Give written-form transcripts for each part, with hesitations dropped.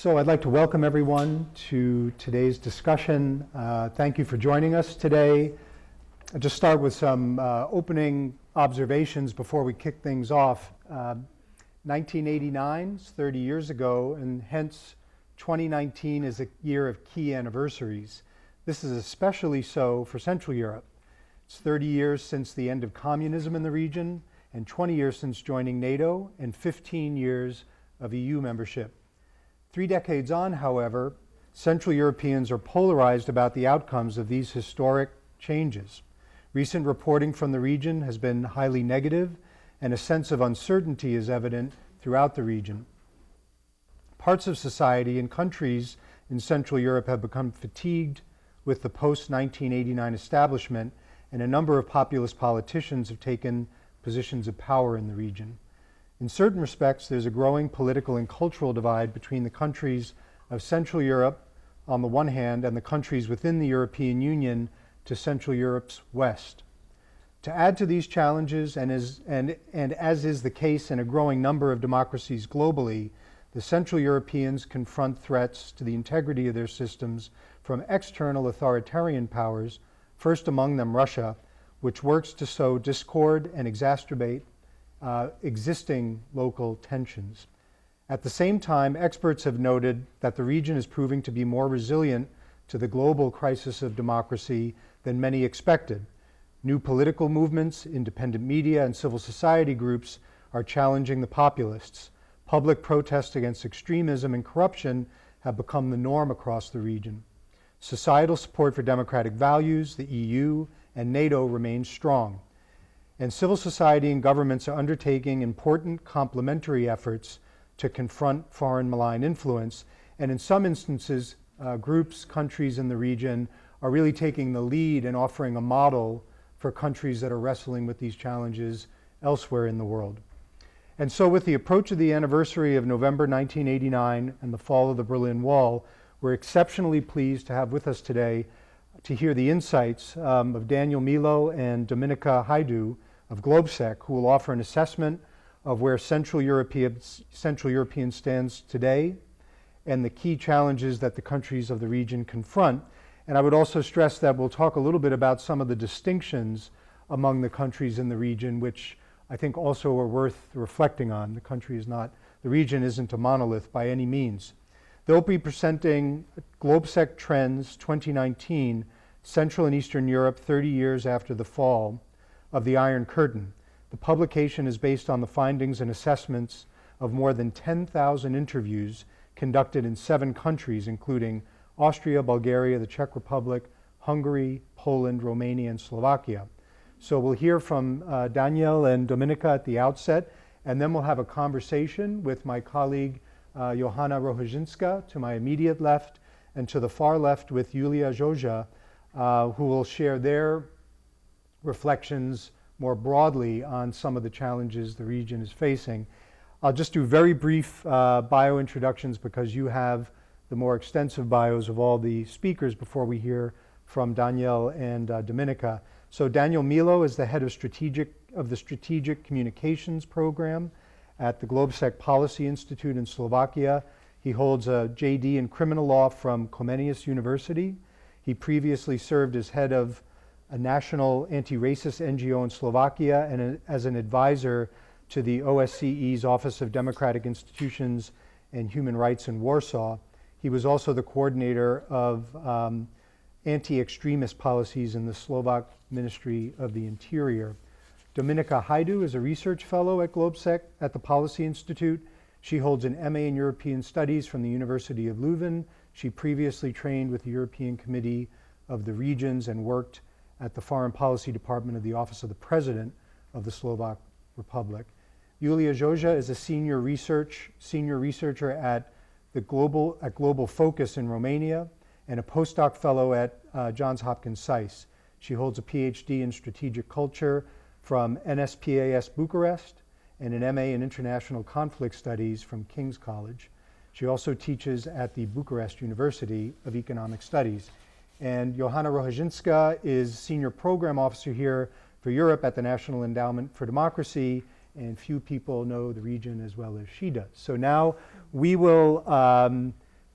So I'd like to welcome everyone to today's discussion. Thank you for joining us today. I'll just start with some opening observations before we kick things off. 1989 is 30 years ago, and hence 2019 is a year of key anniversaries. This is especially so for Central Europe. It's 30 years since the end of communism in the region, and 20 years since joining NATO, and 15 years of EU membership. 3 decades on, however, Central Europeans are polarized about the outcomes of these historic changes. Recent reporting from the region has been highly negative, and a sense of uncertainty is evident throughout the region. Parts of society and countries in Central Europe have become fatigued with the post-1989 establishment, and a number of populist politicians have taken positions of power in the region. In certain respects, there's a growing political and cultural divide between the countries of Central Europe on the one hand and the countries within the European Union to Central Europe's west. To add to these challenges, and as is the case in a growing number of democracies globally, the Central Europeans confront threats to the integrity of their systems from external authoritarian powers, first among them Russia, which works to sow discord and exacerbate existing local tensions. At the same time, experts have noted that the region is proving to be more resilient to the global crisis of democracy than many expected. New political movements, independent media, and civil society groups are challenging the populists. Public protests against extremism and corruption have become the norm across the region. Societal support for democratic values, the EU, and NATO remains strong. And civil society and governments are undertaking important complementary efforts to confront foreign malign influence. And in some instances, groups, countries in the region are really taking the lead and offering a model for countries that are wrestling with these challenges elsewhere in the world. And so with the approach of the anniversary of November 1989 and the fall of the Berlin Wall, we're exceptionally pleased to have with us today to hear the insights of Milo and Dominika Hajdu of Globsec, who will offer an assessment of where Central European stands today and the key challenges that the countries of the region confront. And I would also stress that we'll talk a little bit about some of the distinctions among the countries in the region, which I think also are worth reflecting on. The region isn't a monolith by any means. They'll be presenting Globsec Trends 2019, Central and Eastern Europe 30 years after the fall of the Iron Curtain. The publication is based on the findings and assessments of more than 10,000 interviews conducted in 7 countries, including Austria, Bulgaria, the Czech Republic, Hungary, Poland, Romania, and Slovakia. So we'll hear from Daniel and Dominika at the outset, and then we'll have a conversation with my colleague Joanna Rohozinska to my immediate left, and to the far left with Iulia, Joja, who will share their reflections more broadly on some of the challenges the region is facing. I'll just do very brief bio introductions because you have the more extensive bios of all the speakers before we hear from Daniel and Dominika. So Milo is the head of the Strategic Communications Program at the Globsec Policy Institute in Slovakia. He holds a JD in criminal law from Comenius University. He previously served as head of a national anti-racist NGO in Slovakia and as an advisor to the OSCE's Office of Democratic Institutions and Human Rights in Warsaw. He was also the coordinator of anti-extremist policies in the Slovak Ministry of the Interior. Dominika Hajdu is a research fellow at Globsec at the Policy Institute. She holds an MA in European Studies from the University of Leuven. She previously trained with the European Committee of the Regions and worked at the Foreign Policy Department of the Office of the President of the Slovak Republic. Iulia Joja is a senior researcher at Global Focus in Romania and a postdoc fellow at Johns Hopkins SAIS. She holds a PhD in strategic culture from NSPAS Bucharest and an MA in international conflict studies from King's College. She also teaches at the Bucharest University of Economic Studies. And Joanna Rohozinska is Senior Program Officer here for Europe at the National Endowment for Democracy, and few people know the region as well as she does. So now we will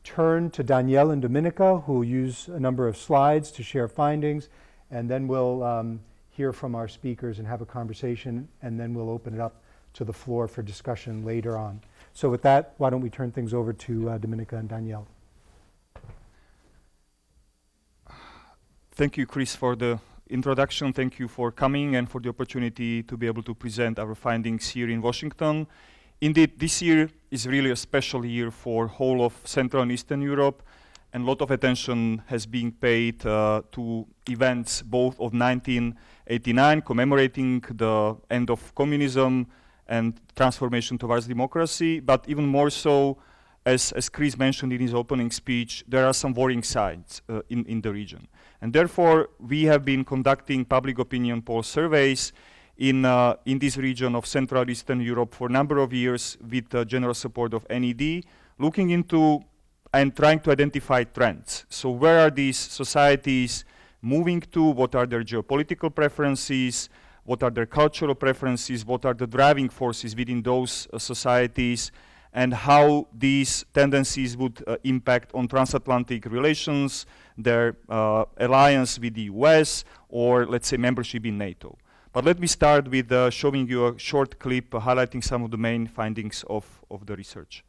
turn to Danielle and Dominika, who will use a number of slides to share findings, and then we'll hear from our speakers and have a conversation, and then we'll open it up to the floor for discussion later on. So with that, why don't we turn things over to Dominika and Danielle. Thank you, Chris, for the introduction. Thank you for coming and for the opportunity to be able to present our findings here in Washington. Indeed, this year is really a special year for whole of Central and Eastern Europe, and a lot of attention has been paid to events both of 1989, commemorating the end of communism and transformation towards democracy, but even more so, as Chris mentioned in his opening speech, there are some worrying signs in the region. And therefore, we have been conducting public opinion poll surveys in this region of Central Eastern Europe for a number of years with the general support of NED, looking into and trying to identify trends. So where are these societies moving to? What are their geopolitical preferences? What are their cultural preferences? What are the driving forces within those societies? And how these tendencies would impact on transatlantic relations, their alliance with the US, or let's say membership in NATO. But let me start with showing you a short clip highlighting some of the main findings of the research.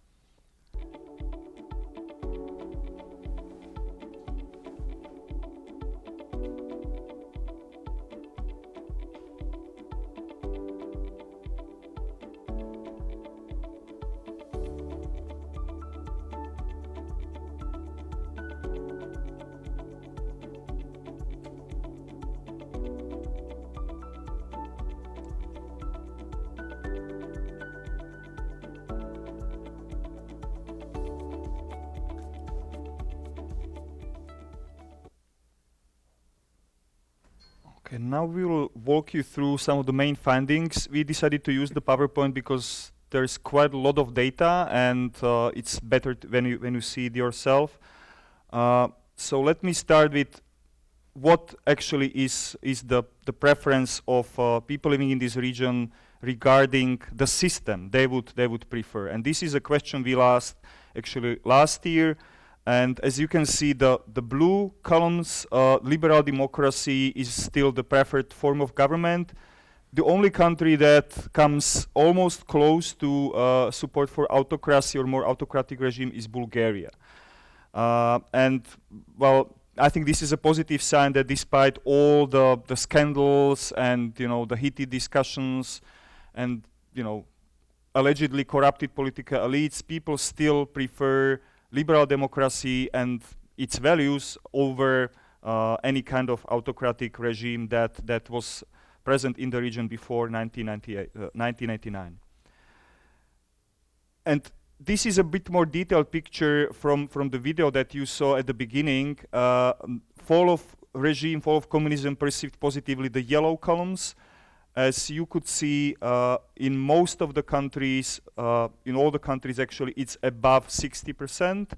And now we will walk you through some of the main findings. We decided to use the PowerPoint because there's quite a lot of data, and it's better when you see it yourself. So let me start with what actually is the preference of people living in this region regarding the system they would prefer. And this is a question we asked actually last year. And as you can see, the blue columns, liberal democracy is still the preferred form of government. The only country that comes almost close to support for autocracy or more autocratic regime is Bulgaria. And well, I think this is a positive sign that despite all the scandals and the heated discussions and allegedly corrupted political elites, people still prefer liberal democracy and its values over any kind of autocratic regime that was present in the region before 1989. And this is a bit more detailed picture from the video that you saw at the beginning. Fall of regime, fall of communism perceived positively, the yellow columns. As you could see, in most of the countries, in all the countries actually, it's above 60%.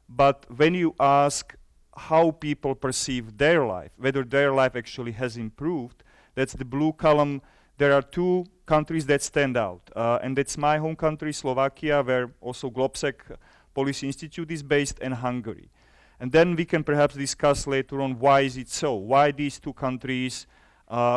But when you ask how people perceive their life, whether their life actually has improved, that's the blue column. There are two countries that stand out. And that's my home country, Slovakia, where also Globsec Policy Institute is based, and Hungary. And then we can perhaps discuss later on why is it so, why these two countries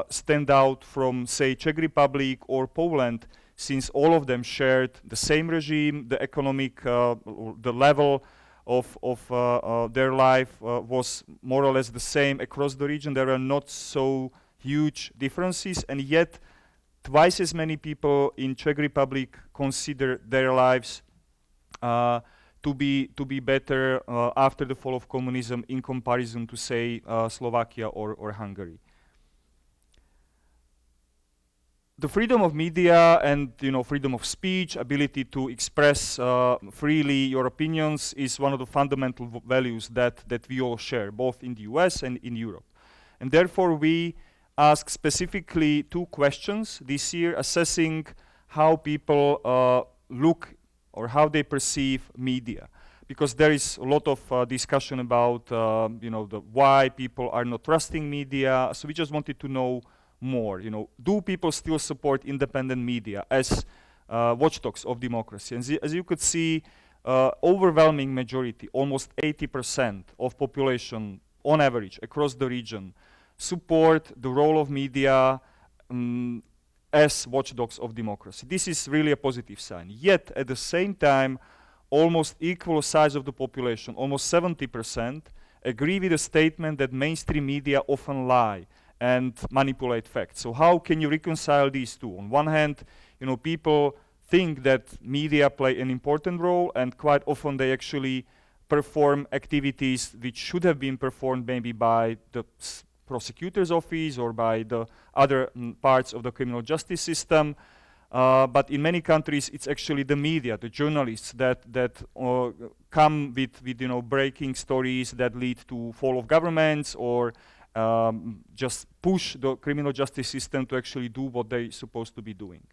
stand out from, say, Czech Republic or Poland, since all of them shared the same regime, the economic, the level of their life was more or less the same across the region. There are not so huge differences, and yet twice as many people in Czech Republic consider their lives to be better after the fall of communism in comparison to, say, Slovakia or Hungary. The freedom of media and freedom of speech, ability to express freely your opinions is one of the fundamental values that we all share, both in the US and in Europe. And therefore we ask specifically two questions this year, assessing how people look or how they perceive media. Because there is a lot of discussion about why people are not trusting media. So we just wanted to know more. Do people still support independent media as watchdogs of democracy? And as you could see, overwhelming majority, almost 80% of population on average across the region, support the role of media as watchdogs of democracy. This is really a positive sign. Yet, at the same time, almost equal size of the population, almost 70%, agree with the statement that mainstream media often lie and manipulate facts. So how can you reconcile these two? On one hand, people think that media play an important role, and quite often they actually perform activities which should have been performed maybe by the prosecutor's office or by the other parts of the criminal justice system. But in many countries, it's actually the media, the journalists that come with breaking stories that lead to fall of governments or just push the criminal justice system to actually do what they're supposed to be doing.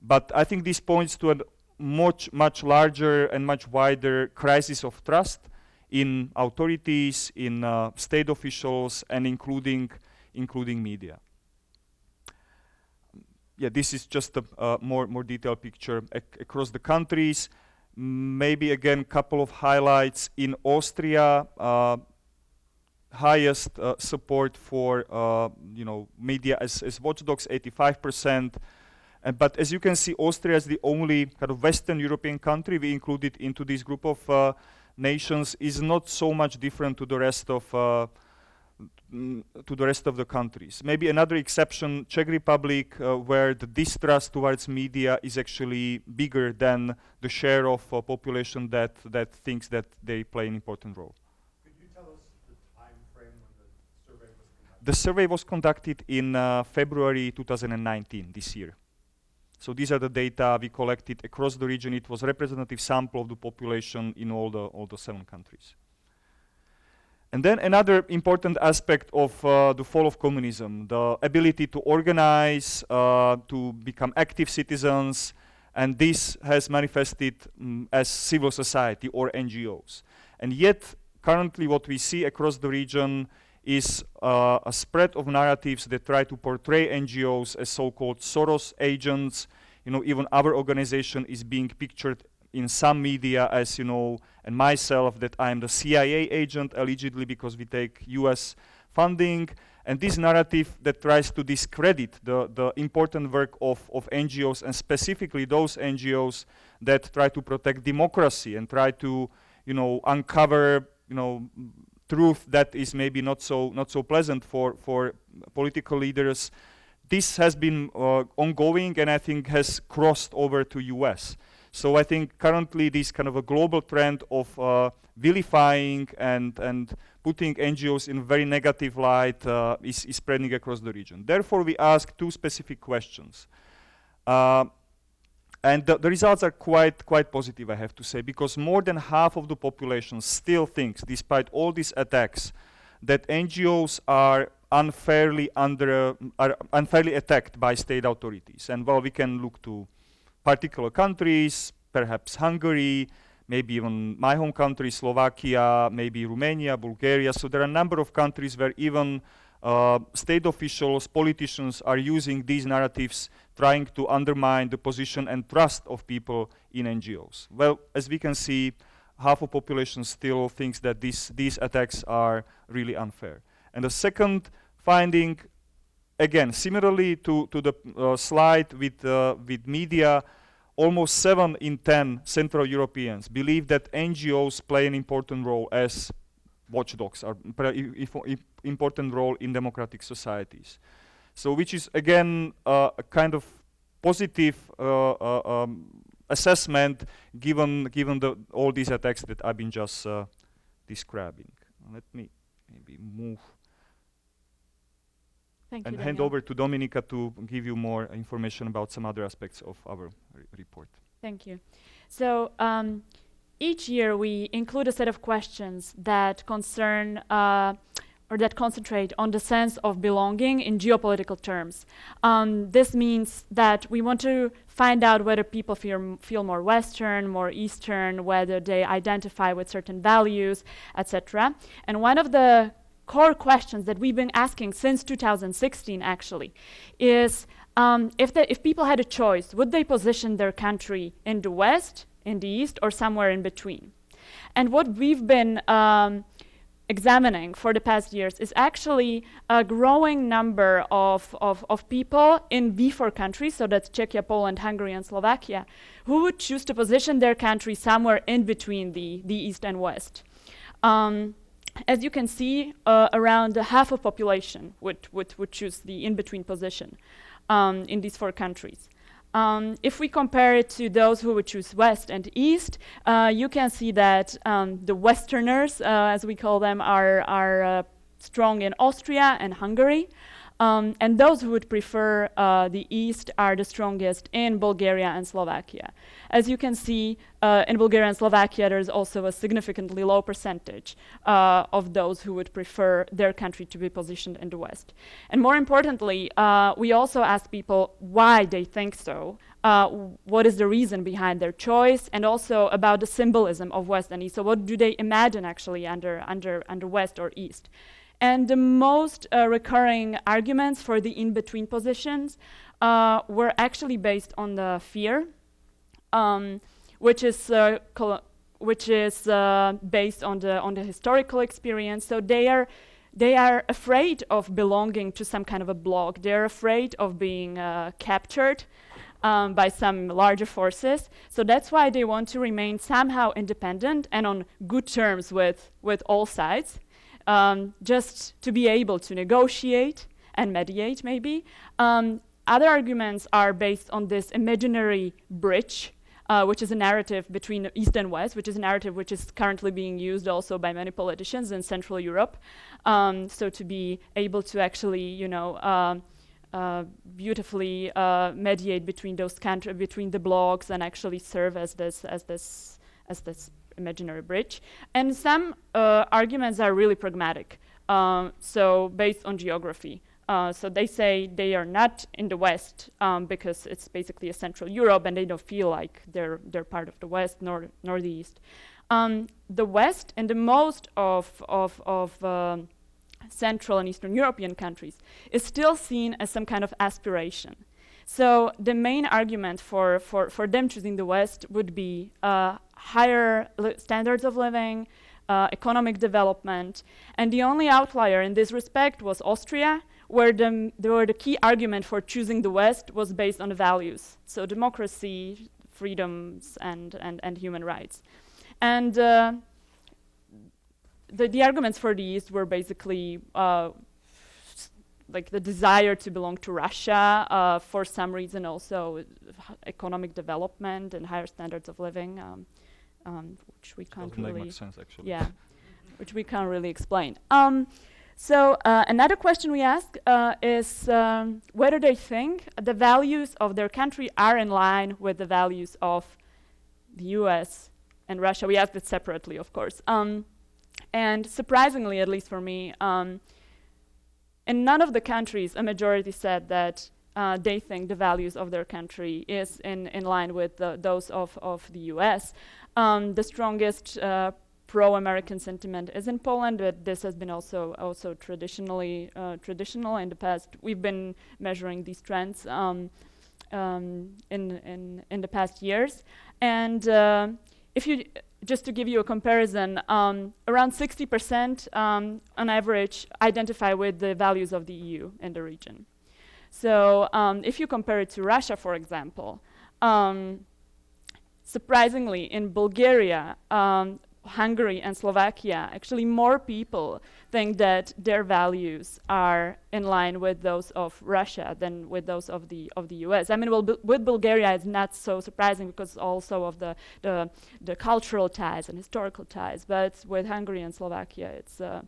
But I think this points to a much larger and much wider crisis of trust in authorities, in state officials, and including media. Yeah, this is just a more detailed picture across the countries. Maybe again, a couple of highlights. In Austria, highest support for media as watchdogs, 85%. But as you can see, Austria is the only kind of Western European country we included into this group of nations. Is not so much different to the rest of the countries. Maybe another exception, Czech Republic, where the distrust towards media is actually bigger than the share of population that thinks that they play an important role. Could you tell us the time frame when the survey was conducted? The survey was conducted in February 2019, this year. So these are the data we collected across the region. It was a representative sample of the population in all the 7 countries. And then another important aspect of the fall of communism, the ability to organize, to become active citizens, and this has manifested as civil society or NGOs. And yet, currently what we see across the region is a spread of narratives that try to portray NGOs as so-called Soros agents. Even our organization is being pictured in some media as, and myself, that I'm the CIA agent, allegedly, because we take US funding. And this narrative that tries to discredit the important work of NGOs, and specifically those NGOs that try to protect democracy and try to, uncover, truth that is maybe not so pleasant for political leaders. This has been ongoing, and I think has crossed over to US. So I think currently this kind of a global trend of vilifying and putting NGOs in a very negative light is spreading across the region. Therefore, we ask 2 specific questions. And the results are quite positive, I have to say, because more than half of the population still thinks, despite all these attacks, that NGOs are unfairly attacked by state authorities. And well, we can look to particular countries, perhaps Hungary, maybe even my home country, Slovakia, maybe Romania, Bulgaria. So there are a number of countries where even state officials, politicians are using these narratives, trying to undermine the position and trust of people in NGOs. Well, as we can see, half of population still thinks that these attacks are really unfair. And the second finding, again, similarly to the slide with media, almost 7 in 10 Central Europeans believe that NGOs play an important role as watchdogs, are important role in democratic societies. So which is again a kind of positive assessment given all these attacks that I've been just describing. Let me maybe move and hand over to Dominika to give you more information about some other aspects of our report. Thank you. So each year we include a set of questions that concern or that concentrate on the sense of belonging in geopolitical terms. This means that we want to find out whether people feel more Western, more Eastern, whether they identify with certain values, etc. And one of the core questions that we've been asking since 2016 actually is if people had a choice, would they position their country in the West, in the east or somewhere in between. And what we've been examining for the past years is actually a growing number of people in V4 countries, so that's Czechia, Poland, Hungary, and Slovakia, who would choose to position their country somewhere in between the East and West. As you can see, around half of population would choose the in-between position in these 4 countries. If we compare it to those who would choose West and East, you can see that the Westerners, as we call them, are strong in Austria and Hungary, and those who would prefer the East are the strongest in Bulgaria and Slovakia. As you can see, in Bulgaria and Slovakia, there's also a significantly low percentage of those who would prefer their country to be positioned in the West. And more importantly, we also asked people why they think so, what is the reason behind their choice, and also about the symbolism of West and East. So what do they imagine actually under West or East? And the most recurring arguments for the in-between positions were actually based on the fear, which is based on the historical experience. So they are afraid of belonging to some kind of a bloc. They're afraid of being captured by some larger forces. So that's why they want to remain somehow independent and on good terms with all sides. Just to be able to negotiate and mediate, maybe. Other arguments are based on this imaginary bridge, which is a narrative between East and West, which is a narrative which is currently being used also by many politicians in Central Europe. So to be able to actually, beautifully mediate between those between the blocs and actually serve as this imaginary bridge. And some arguments are really pragmatic, so based on geography. So they say they are not in the West because it's basically a Central Europe and they don't feel like they're part of the West nor the East. The West and the most of Central and Eastern European countries is still seen as some kind of aspiration. So the main argument for them choosing the West would be higher standards of living, economic development, and the only outlier in this respect was Austria, where the key argument for choosing the West was based on the values, so democracy, freedoms, and human rights. And the arguments for the East were basically like the desire to belong to Russia, for some reason also economic development and higher standards of living, which we can't Doesn't really make much sense, actually. Yeah, which we can't really explain. So another question we ask is whether they think the values of their country are in line with the values of the US and Russia. We asked it separately, of course. And surprisingly, at least for me, in none of the countries, a majority said that they think the values of their country is in line with those of the US. The strongest pro-American sentiment is in Poland, but this has been also traditional in the past. We've been measuring these trends in the past years, and if you just to give you a comparison, around 60% on average identify with the values of the EU in the region. So if you compare it to Russia, for example, surprisingly in Bulgaria, Hungary and Slovakia, actually more people think that their values are in line with those of Russia than with those of the US. I mean, well, with Bulgaria it's not so surprising because also of the cultural ties and historical ties, but with Hungary and Slovakia it's a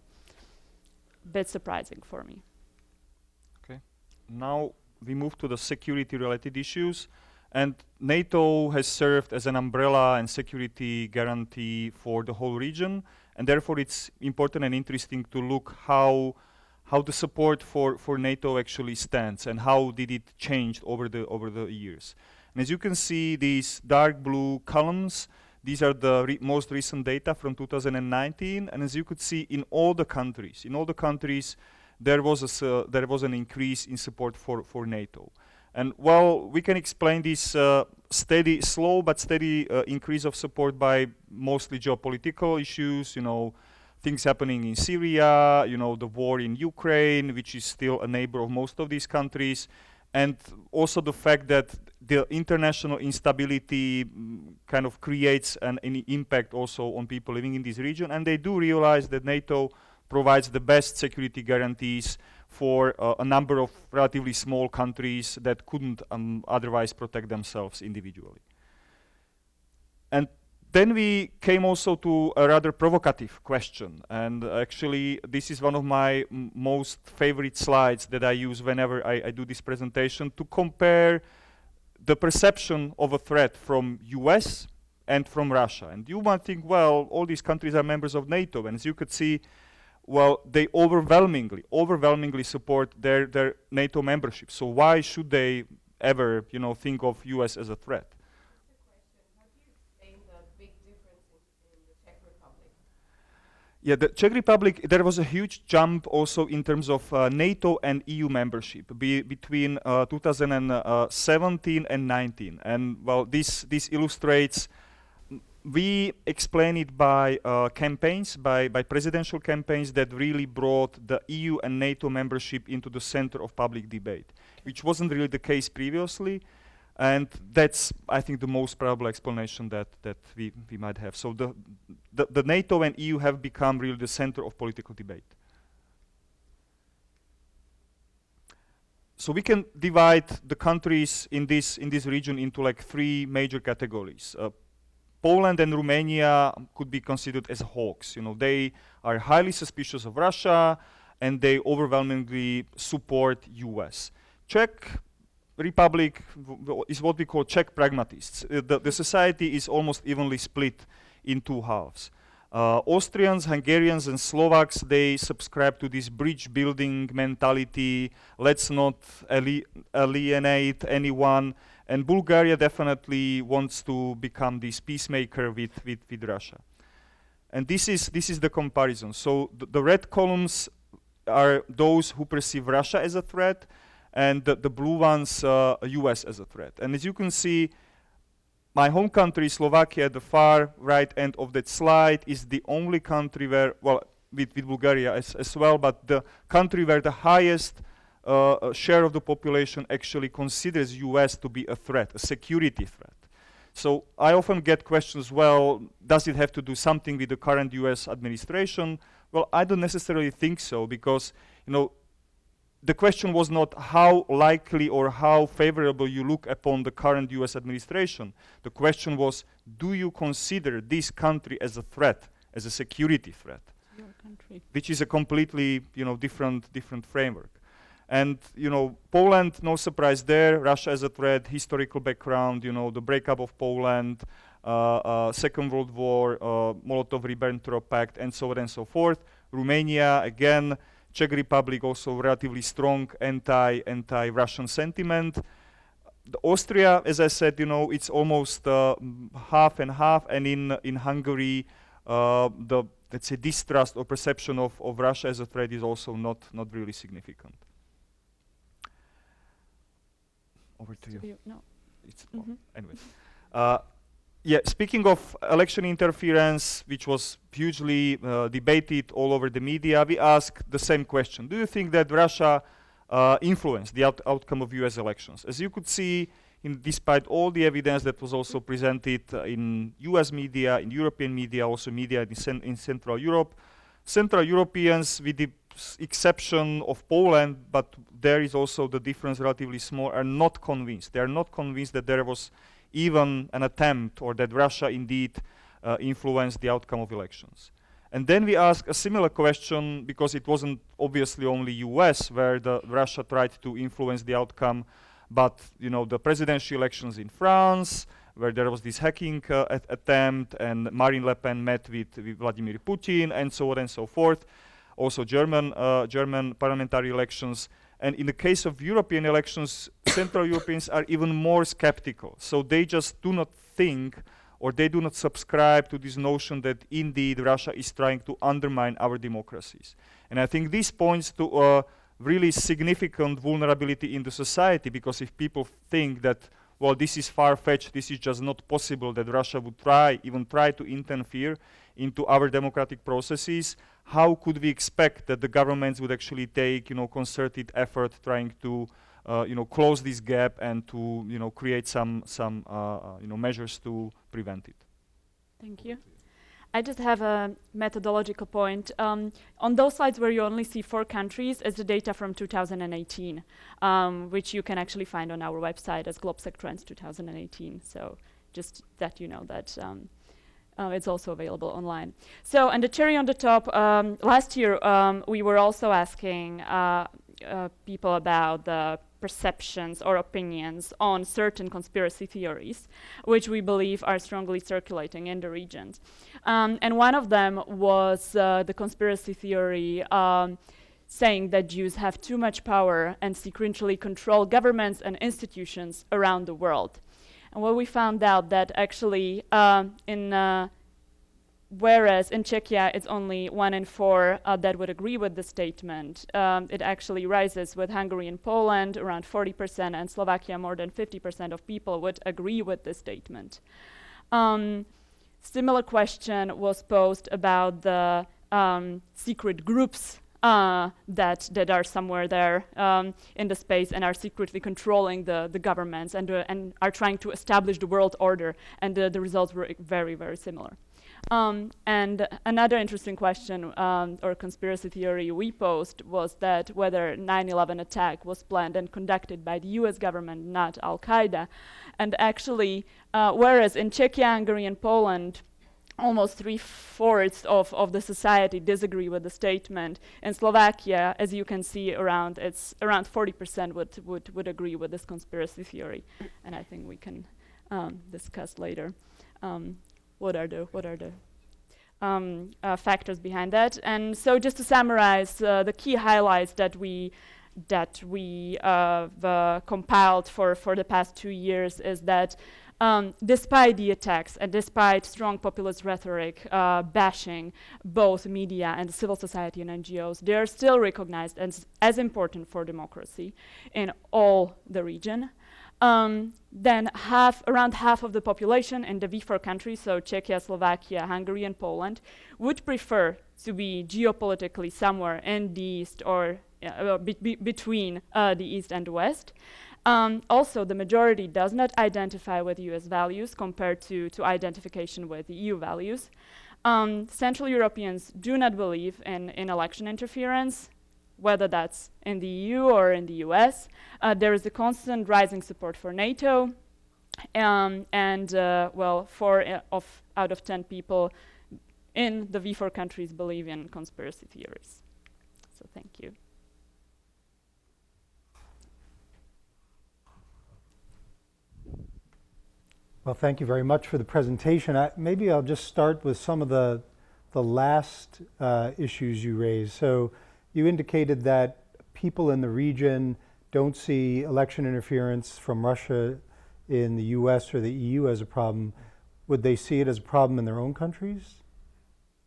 bit surprising for me. Okay. Now we move to the security-related issues. And NATO has served as an umbrella and security guarantee for the whole region, and therefore it's important and interesting to look how the support for NATO actually stands and how did it change over the years. And as you can see, these dark blue columns, these are the most recent data from 2019, and as you could see, in all the countries, there was an increase in support for NATO. And well, we can explain this slow but steady increase of support by mostly geopolitical issues, things happening in Syria, the war in Ukraine, which is still a neighbor of most of these countries, and also the fact that the international instability kind of creates an impact also on people living in this region, and they do realize that NATO provides the best security guarantees for a number of relatively small countries that couldn't otherwise protect themselves individually. And then we came also to a rather provocative question, and actually this is one of my most favorite slides that I use whenever I do this presentation, to compare the perception of a threat from US and from Russia. And you might think, well, all these countries are members of NATO, and as you could see, well, they overwhelmingly support their NATO membership. So why should they ever, think of US as a threat? Yeah, the Czech Republic, there was a huge jump also in terms of NATO and EU membership between 2017 and 19. And well, this illustrates, we explain it by campaigns, by presidential campaigns that really brought the EU and NATO membership into the center of public debate, which wasn't really the case previously. And that's, I think, the most probable explanation that we might have. So the NATO and EU have become really the center of political debate. So we can divide the countries in this region into like three major categories. Poland and Romania could be considered as hawks. They are highly suspicious of Russia, and they overwhelmingly support US. Czech Republic is what we call Czech pragmatists. The society is almost evenly split in two halves. Austrians, Hungarians, and Slovaks, they subscribe to this bridge building mentality. Let's not alienate anyone. And Bulgaria definitely wants to become this peacemaker with Russia. And this is the comparison. So the red columns are those who perceive Russia as a threat, and the blue ones, US as a threat. And as you can see, my home country, Slovakia, at the far right end of that slide, is the only country where, well, with Bulgaria as well, but the country where the highest share of the population actually considers US to be a threat, a security threat. So I often get questions, well, does it have to do something with the current US administration? Well, I don't necessarily think so, because, the question was not how likely or how favorable you look upon the current US administration. The question was, do you consider this country as a threat, as a security threat? Your country. Which is a completely, different framework. And, Poland, no surprise there, Russia as a threat, historical background, the breakup of Poland, Second World War, Molotov-Ribbentrop Pact, and so on and so forth. Romania, again, Czech Republic, also relatively strong anti-Russian sentiment. Austria, as I said, it's almost half and half, and in Hungary, the, let's say, distrust or perception of Russia as a threat is also not really significant. Over to you. No. It's anyway. Yeah, speaking of election interference, which was hugely debated all over the media, we ask the same question. Do you think that Russia influenced the outcome of US elections? As you could see, despite all the evidence that was also presented in US media, in European media, also media in Central Europe, Central Europeans, with the exception of Poland, but there is also the difference relatively small, are not convinced. They are not convinced that there was even an attempt, or that Russia indeed influenced the outcome of elections. And then we ask a similar question, because it wasn't obviously only US where Russia tried to influence the outcome, but the presidential elections in France, where there was this hacking attempt, and Marine Le Pen met with Vladimir Putin, and so on and so forth. Also German parliamentary elections. And in the case of European elections, Central Europeans are even more skeptical. So they just do not think, or they do not subscribe to this notion that indeed Russia is trying to undermine our democracies. And I think this points to really significant vulnerability in the society, because if people think that, well, this is far-fetched, this is just not possible, that Russia would even try to interfere into our democratic processes, how could we expect that the governments would actually take, concerted effort trying to, close this gap and to, create some measures to prevent it? Thank you. I just have a methodological point. On those slides where you only see 4 countries is the data from 2018, which you can actually find on our website as Globsec Trends 2018. So just that you know that it's also available online. So, and the cherry on the top, last year we were also asking people about the perceptions or opinions on certain conspiracy theories, which we believe are strongly circulating in the regions. And one of them was the conspiracy theory saying that Jews have too much power and secretly control governments and institutions around the world. And what we found out that actually whereas in Czechia it's only 1 in 4 that would agree with the statement, it actually rises with Hungary and Poland, around 40%, and Slovakia, more than 50% of people would agree with the statement. Similar question was posed about the secret groups that are somewhere there in the space and are secretly controlling the governments and are trying to establish the world order, and the results were very, very similar. And another interesting question or conspiracy theory we posed was that whether 9/11 attack was planned and conducted by the US government, not Al-Qaeda. And actually, whereas in Czechia, Hungary, and Poland, almost 3/4 of the society disagree with the statement. In Slovakia, as you can see, around 40% would agree with this conspiracy theory, and I think we can discuss later what are the factors behind that. And so, just to summarize, the key highlights that we compiled for the past 2 years is that. Despite the attacks and despite strong populist rhetoric bashing both media and civil society and NGOs, they are still recognized as important for democracy in all the region. Then around half of the population in the V4 countries, so Czechia, Slovakia, Hungary, and Poland, would prefer to be geopolitically somewhere in the east or between the east and the west. Also, the majority does not identify with US values compared to identification with EU values. Central Europeans do not believe in election interference, whether that's in the EU or in the US. There is a constant rising support for NATO, and 4 out of 10 people in the V4 countries believe in conspiracy theories. So thank you. Well, thank you very much for the presentation. Maybe I'll just start with some of the last issues you raised. So you indicated that people in the region don't see election interference from Russia in the US or the EU as a problem. Would they see it as a problem in their own countries?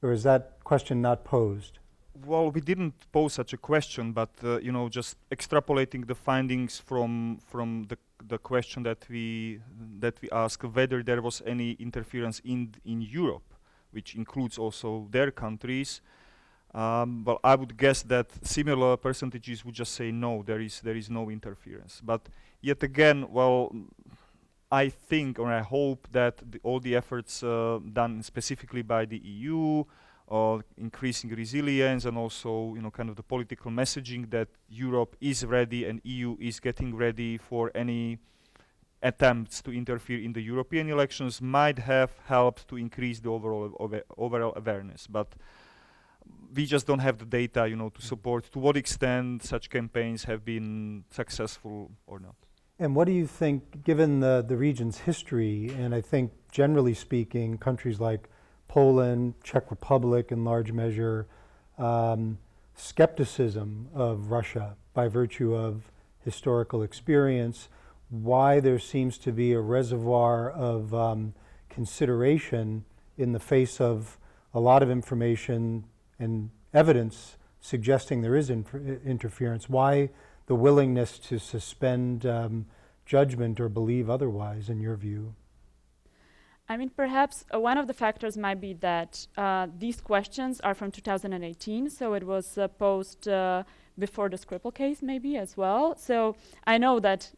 Or is that question not posed? Well, we didn't pose such a question, but just extrapolating the findings from the question that we asked, whether there was any interference in Europe, which includes also their countries. Well, I would guess that similar percentages would just say no, there is no interference. But yet again, well, I think or I hope that all the efforts done specifically by the EU, increasing resilience, and also kind of the political messaging that Europe is ready and EU is getting ready for any attempts to interfere in the European elections, might have helped to increase the overall awareness. But we just don't have the data, to support to what extent such campaigns have been successful or not. And what do you think, given the region's history, and I think generally speaking, countries like Poland, Czech Republic in large measure, skepticism of Russia by virtue of historical experience, why there seems to be a reservoir of consideration in the face of a lot of information and evidence suggesting there is interference. Why the willingness to suspend judgment or believe otherwise, in your view? I mean, perhaps one of the factors might be that these questions are from 2018, so it was posed before the Skripal case, maybe as well. So I know that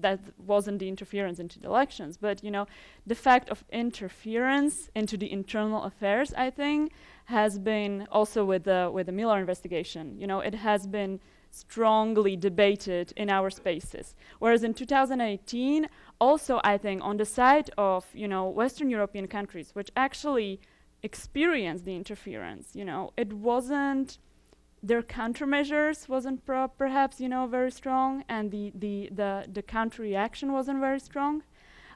that wasn't the interference into the elections, but the fact of interference into the internal affairs, I think, has been also with the Miller investigation. It has been strongly debated in our spaces. Whereas in 2018, also I think on the side of Western European countries, which actually experienced the interference, it wasn't, their countermeasures wasn't perhaps very strong, and the counter reaction wasn't very strong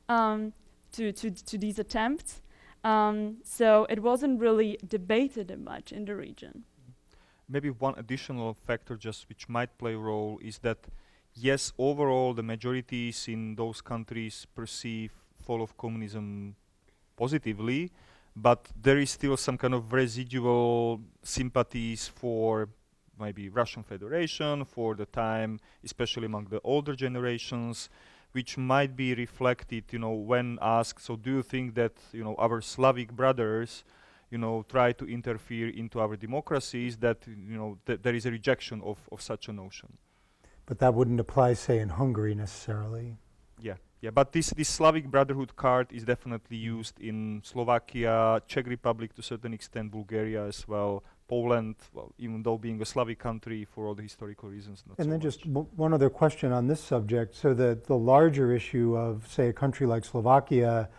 to these attempts. So it wasn't really debated much in the region. Maybe one additional factor just which might play a role is that, yes, overall the majorities in those countries perceive fall of communism positively, but there is still some kind of residual sympathies for maybe Russian Federation for the time, especially among the older generations, which might be reflected, when asked, so do you think that, our Slavic brothers try to interfere into our democracies, that there is a rejection of such a notion. But that wouldn't apply, say, in Hungary necessarily. Yeah. But this Slavic brotherhood card is definitely used in Slovakia, Czech Republic to a certain extent, Bulgaria as well, Poland, well, even though being a Slavic country for all the historical reasons. Not and so then much. just one other question on this subject. So the larger issue of, say, a country like Slovakia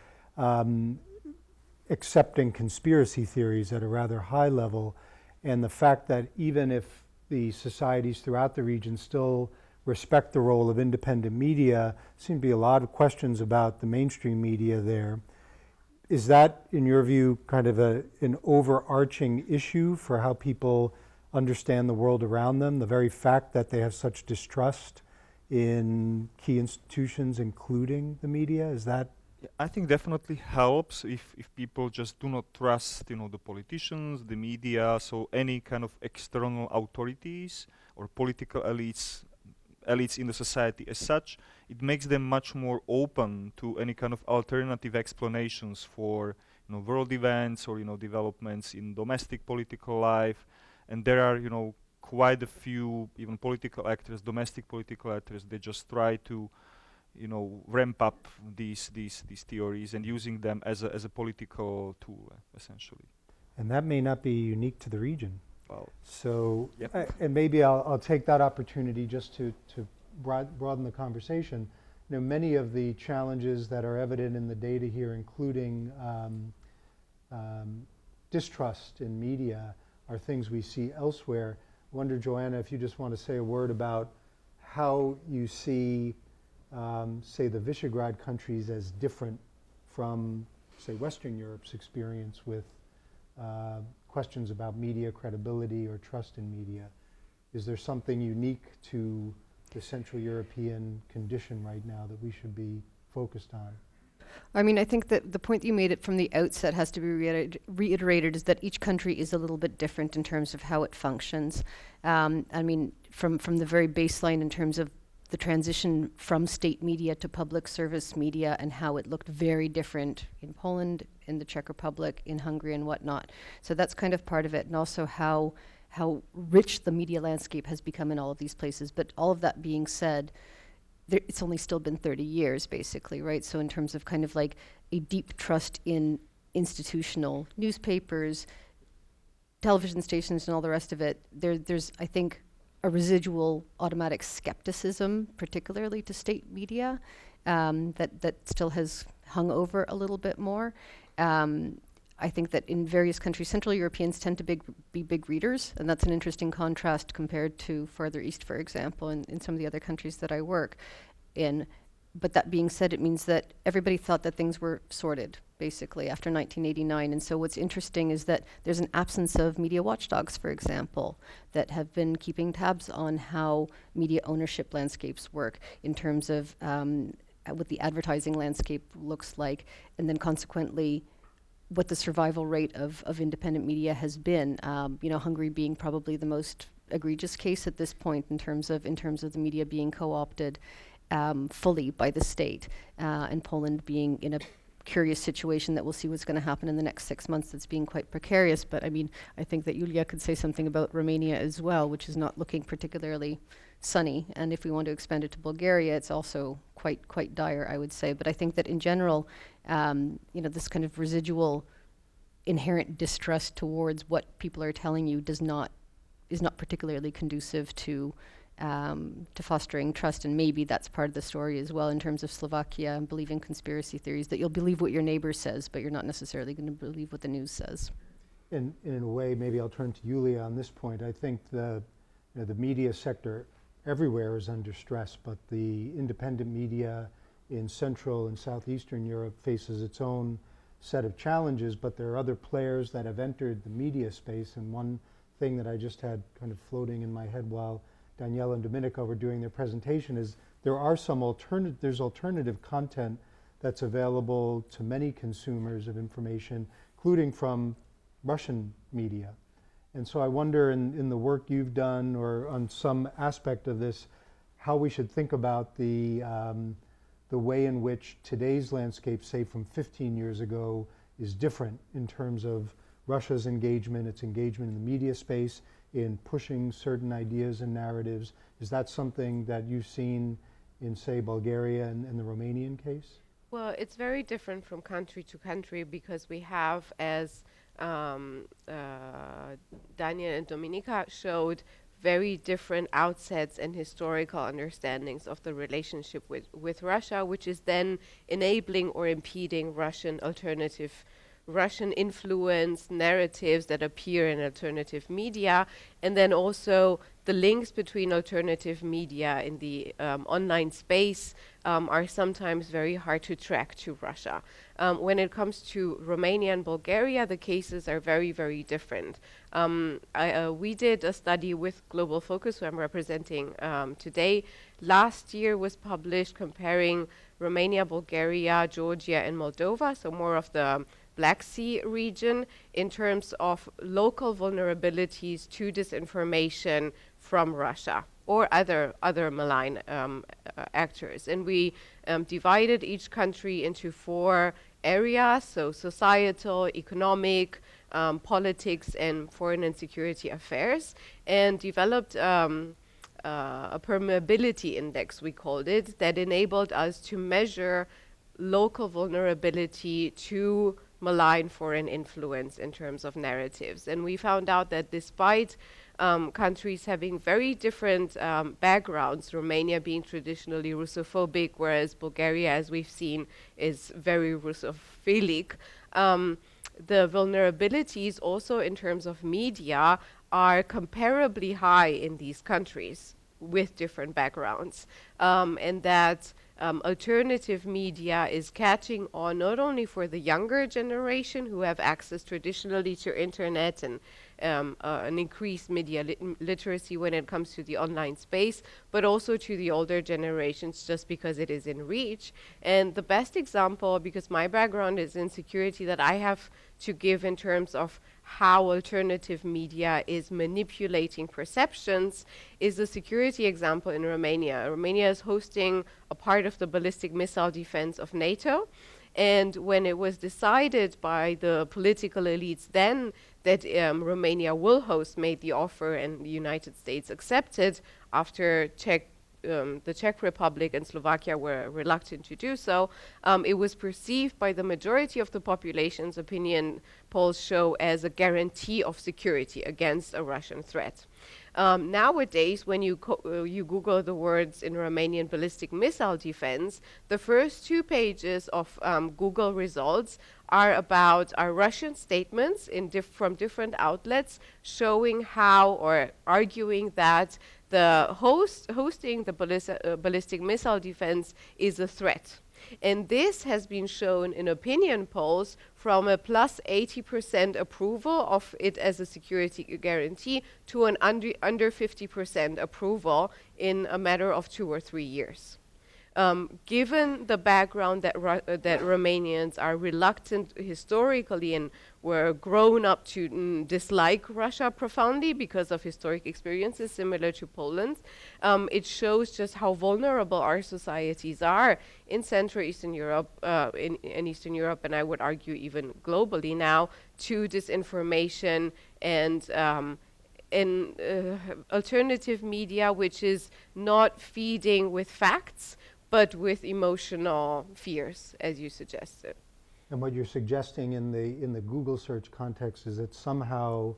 accepting conspiracy theories at a rather high level, and the fact that even if the societies throughout the region still respect the role of independent media, seem to be a lot of questions about the mainstream media there. Is that, in your view, kind of an overarching issue for how people understand the world around them? The very fact that they have such distrust in key institutions, including the media, is that? I think definitely helps if people just do not trust, the politicians, the media, so any kind of external authorities or political elites in the society as such. It makes them much more open to any kind of alternative explanations for world events or developments in domestic political life. And there are quite a few even political actors, domestic political actors, they just try to ramp up these theories and using them as a political tool, essentially. And that may not be unique to the region. Well, so, yep. And maybe I'll take that opportunity just to broaden the conversation. Many of the challenges that are evident in the data here, including distrust in media, are things we see elsewhere. I wonder, Joanna, if you just want to say a word about how you see say the Visegrad countries as different from, say, Western Europe's experience with questions about media credibility or trust in media. Is there something unique to the Central European condition right now that we should be focused on? I mean, I think that the point that you made it from the outset has to be reiterated is that each country is a little bit different in terms of how it functions. I mean, from the very baseline in terms of the transition from state media to public service media and how it looked very different in Poland, in the Czech Republic, in Hungary and whatnot. So that's kind of part of it, and also how rich the media landscape has become in all of these places. But all of that being said, it's only still been 30 years, basically, right? So in terms of kind of like a deep trust in institutional newspapers, television stations and all the rest of it, there's, I think, a residual automatic skepticism, particularly to state media, that still has hung over a little bit more. I think that in various countries, Central Europeans tend to be big readers, and that's an interesting contrast compared to farther east, for example, in some of the other countries that I work in. But that being said, it means that everybody thought that things were sorted, basically, after 1989. And so what's interesting is that there's an absence of media watchdogs, for example, that have been keeping tabs on how media ownership landscapes work in terms of what the advertising landscape looks like, and then consequently what the survival rate of independent media has been. Hungary being probably the most egregious case at this point in terms of the media being co-opted fully by the state, and Poland being in a curious situation that we'll see what's going to happen in the next 6 months. That's being quite precarious. But I mean, I think that Iulia could say something about Romania as well, which is not looking particularly sunny. And if we want to expand it to Bulgaria, it's also quite dire, I would say. But I think that in general, this kind of residual inherent distrust towards what people are telling you is not particularly conducive to fostering trust. And maybe that's part of the story as well in terms of Slovakia and believing conspiracy theories, that you'll believe what your neighbor says, but you're not necessarily going to believe what the news says. In a way, maybe I'll turn to Iulia on this point. I think the media sector everywhere is under stress, but the independent media in Central and Southeastern Europe faces its own set of challenges, but there are other players that have entered the media space. And one thing that I just had kind of floating in my head while Daniela and Dominika were doing their presentation is there's alternative content that's available to many consumers of information, including from Russian media. And so I wonder, in the work you've done or on some aspect of this, how we should think about the way in which today's landscape, say from 15 years ago, is different in terms of Russia's engagement, its engagement in the media space, in pushing certain ideas and narratives. Is that something that you've seen in, say, Bulgaria and the Romanian case? Well, it's very different from country to country because we have, as Daniel and Dominika showed, very different outsets and historical understandings of the relationship with Russia, which is then enabling or impeding Russian influence narratives that appear in alternative media, and then also the links between alternative media in the online space are sometimes very hard to track to Russia. When it comes to Romania and Bulgaria, the cases are very, very different. We did a study with Global Focus, who I'm representing today. Last year was published comparing Romania, Bulgaria, Georgia, and Moldova, so more of the Black Sea region, in terms of local vulnerabilities to disinformation from Russia or other malign actors. And we divided each country into 4 areas, so societal, economic, politics, and foreign and security affairs, and developed a permeability index, we called it, that enabled us to measure local vulnerability to malign foreign influence in terms of narratives. And we found out that despite countries having very different backgrounds, Romania being traditionally Russophobic, whereas Bulgaria, as we've seen, is very Russophilic, the vulnerabilities also in terms of media are comparably high in these countries with different backgrounds, and that alternative media is catching on not only for the younger generation who have access traditionally to internet and an increased media literacy when it comes to the online space, but also to the older generations just because it is in reach. And the best example, because my background is in security, that I have to give in terms of how alternative media is manipulating perceptions is a security example in Romania. Romania is hosting a part of the ballistic missile defense of NATO. And when it was decided by the political elites then that Romania will host, made the offer, and the United States accepted after the Czech Republic and Slovakia were reluctant to do so, it was perceived by the majority of the population's opinion polls show as a guarantee of security against a Russian threat. Nowadays, when you Google the words in Romanian ballistic missile defense, the first 2 pages of Google results are about our Russian statements from different outlets showing how, or arguing that the hosting the ballistic missile defense is a threat. And this has been shown in opinion polls from a plus 80% approval of it as a security guarantee to an under 50% approval in a matter of 2 or 3 years. Given the background that that Romanians are reluctant historically and were grown up to dislike Russia profoundly because of historic experiences similar to Poland, it shows just how vulnerable our societies are in Central Eastern Europe, in Eastern Europe, and I would argue even globally now, to disinformation and alternative media, which is not feeding with facts, but with emotional fears, as you suggested. And what you're suggesting in the Google search context is that somehow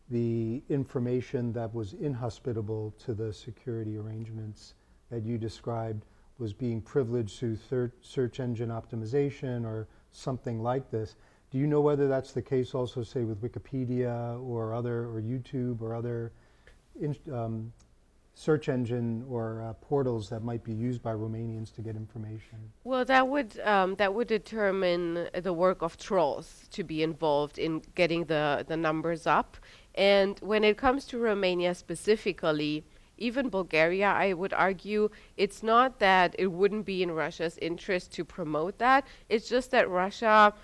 the information that was inhospitable to the security arrangements that you described was being privileged through search engine optimization or something like this. Do you know whether that's the case also, say, with Wikipedia or YouTube or other search engine or portals that might be used by Romanians to get information? Well, that would determine the work of trolls to be involved in getting the numbers up. And when it comes to Romania specifically, even Bulgaria, I would argue, it's not that it wouldn't be in Russia's interest to promote that. It's just that Russia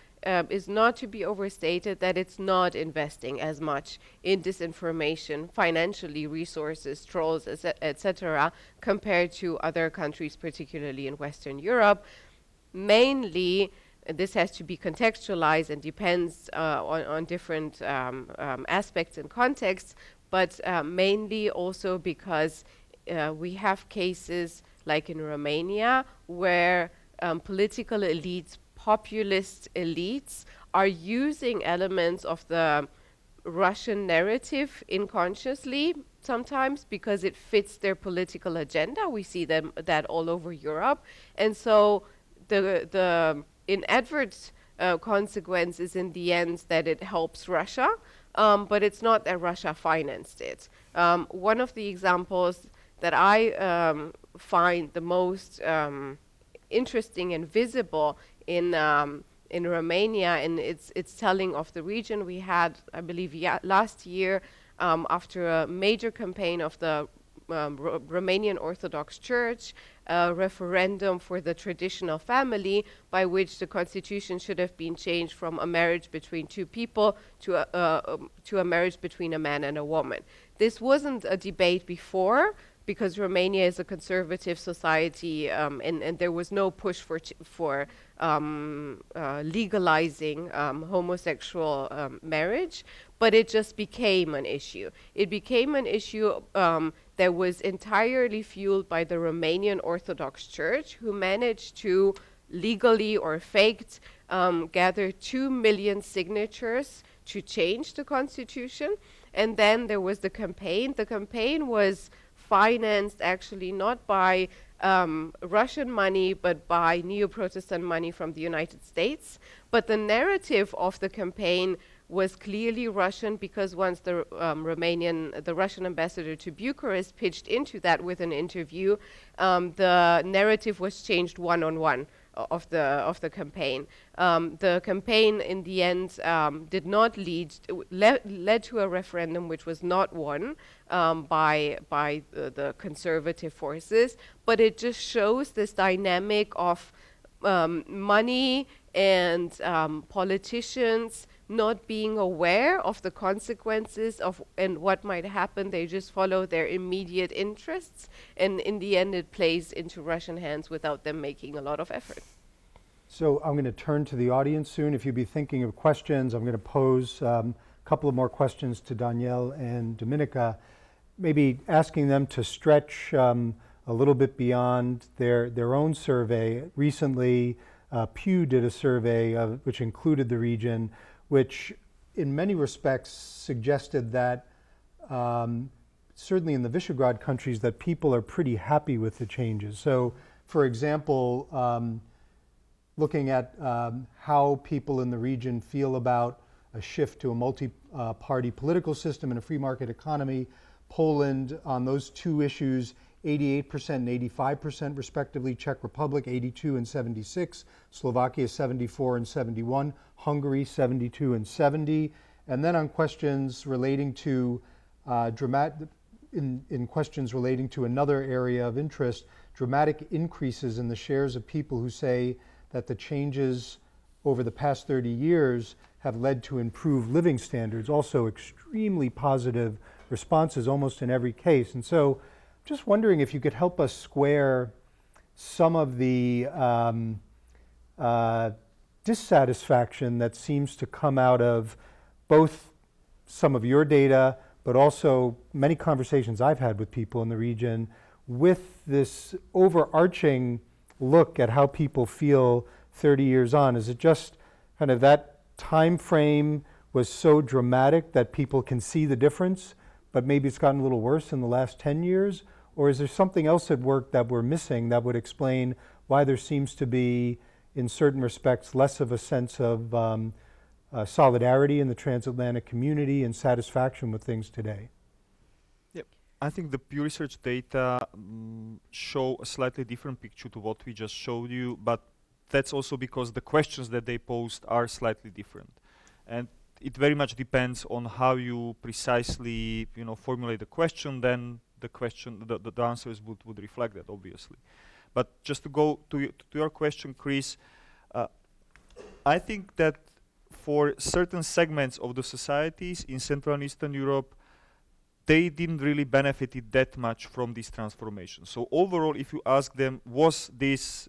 is not to be overstated that it's not investing as much in disinformation, financially, resources, trolls, etc., compared to other countries, particularly in Western Europe. Mainly, this has to be contextualized and depends on different aspects and contexts, but mainly also because we have cases like in Romania where political elites, populist elites, are using elements of the Russian narrative unconsciously sometimes because it fits their political agenda. We see that all over Europe. And so the inadvertent consequence is in the end that it helps Russia, but it's not that Russia financed it. One of the examples that I find the most interesting and visible in Romania, and it's telling of the region. We had, I believe, last year, after a major campaign of the Romanian Orthodox Church, a referendum for the traditional family, by which the constitution should have been changed from a marriage between two people to a marriage between a man and a woman. This wasn't a debate before, because Romania is a conservative society, and there was no push for legalizing homosexual marriage, but it just became an issue. It became an issue that was entirely fueled by the Romanian Orthodox Church, who managed to legally or faked gather 2 million signatures to change the constitution. And then there was the campaign. The campaign was financed actually not by Russian money, but by Neo-Protestant money from the United States. But the narrative of the campaign was clearly Russian, because once the Russian ambassador to Bucharest pitched into that with an interview, the narrative was changed one-on-one of the campaign. The campaign in the end did not led to a referendum which was not won by the conservative forces, but it just shows this dynamic of money and politicians not being aware of the consequences of and what might happen. They just follow their immediate interests, and in the end it plays into Russian hands without them making a lot of effort. So I'm going to turn to the audience soon. If you'd be thinking of questions, I'm going to pose a couple of more questions to Danielle and Dominika, maybe asking them to stretch a little bit beyond their own survey. Recently, Pew did a survey which included the region, which in many respects suggested that certainly in the Visegrad countries that people are pretty happy with the changes. So, for example, looking at how people in the region feel about a shift to a multi-party political system and a free market economy, Poland on those two issues, 88% and 85% respectively, Czech Republic 82 and 76, Slovakia 74 and 71, Hungary 72 and 70. And then on questions relating to in questions relating to another area of interest, dramatic increases in the shares of people who say that the changes over the past 30 years have led to improved living standards, also extremely positive responses almost in every case. And so just wondering if you could help us square some of the dissatisfaction that seems to come out of both some of your data, but also many conversations I've had with people in the region with this overarching look at how people feel 30 years on. Is it just kind of that time frame was so dramatic that people can see the difference, but maybe it's gotten a little worse in the last 10 years? Or is there something else at work that we're missing that would explain why there seems to be, in certain respects, less of a sense of solidarity in the transatlantic community and satisfaction with things today? Yep. I think the Pew Research data show a slightly different picture to what we just showed you, but that's also because the questions that they posed are slightly different. And it very much depends on how you precisely, formulate the question, then the question, the answers would reflect that, obviously. But just to go to your question, Chris, I think that for certain segments of the societies in Central and Eastern Europe, they didn't really benefited that much from this transformation. So overall, if you ask them, was this,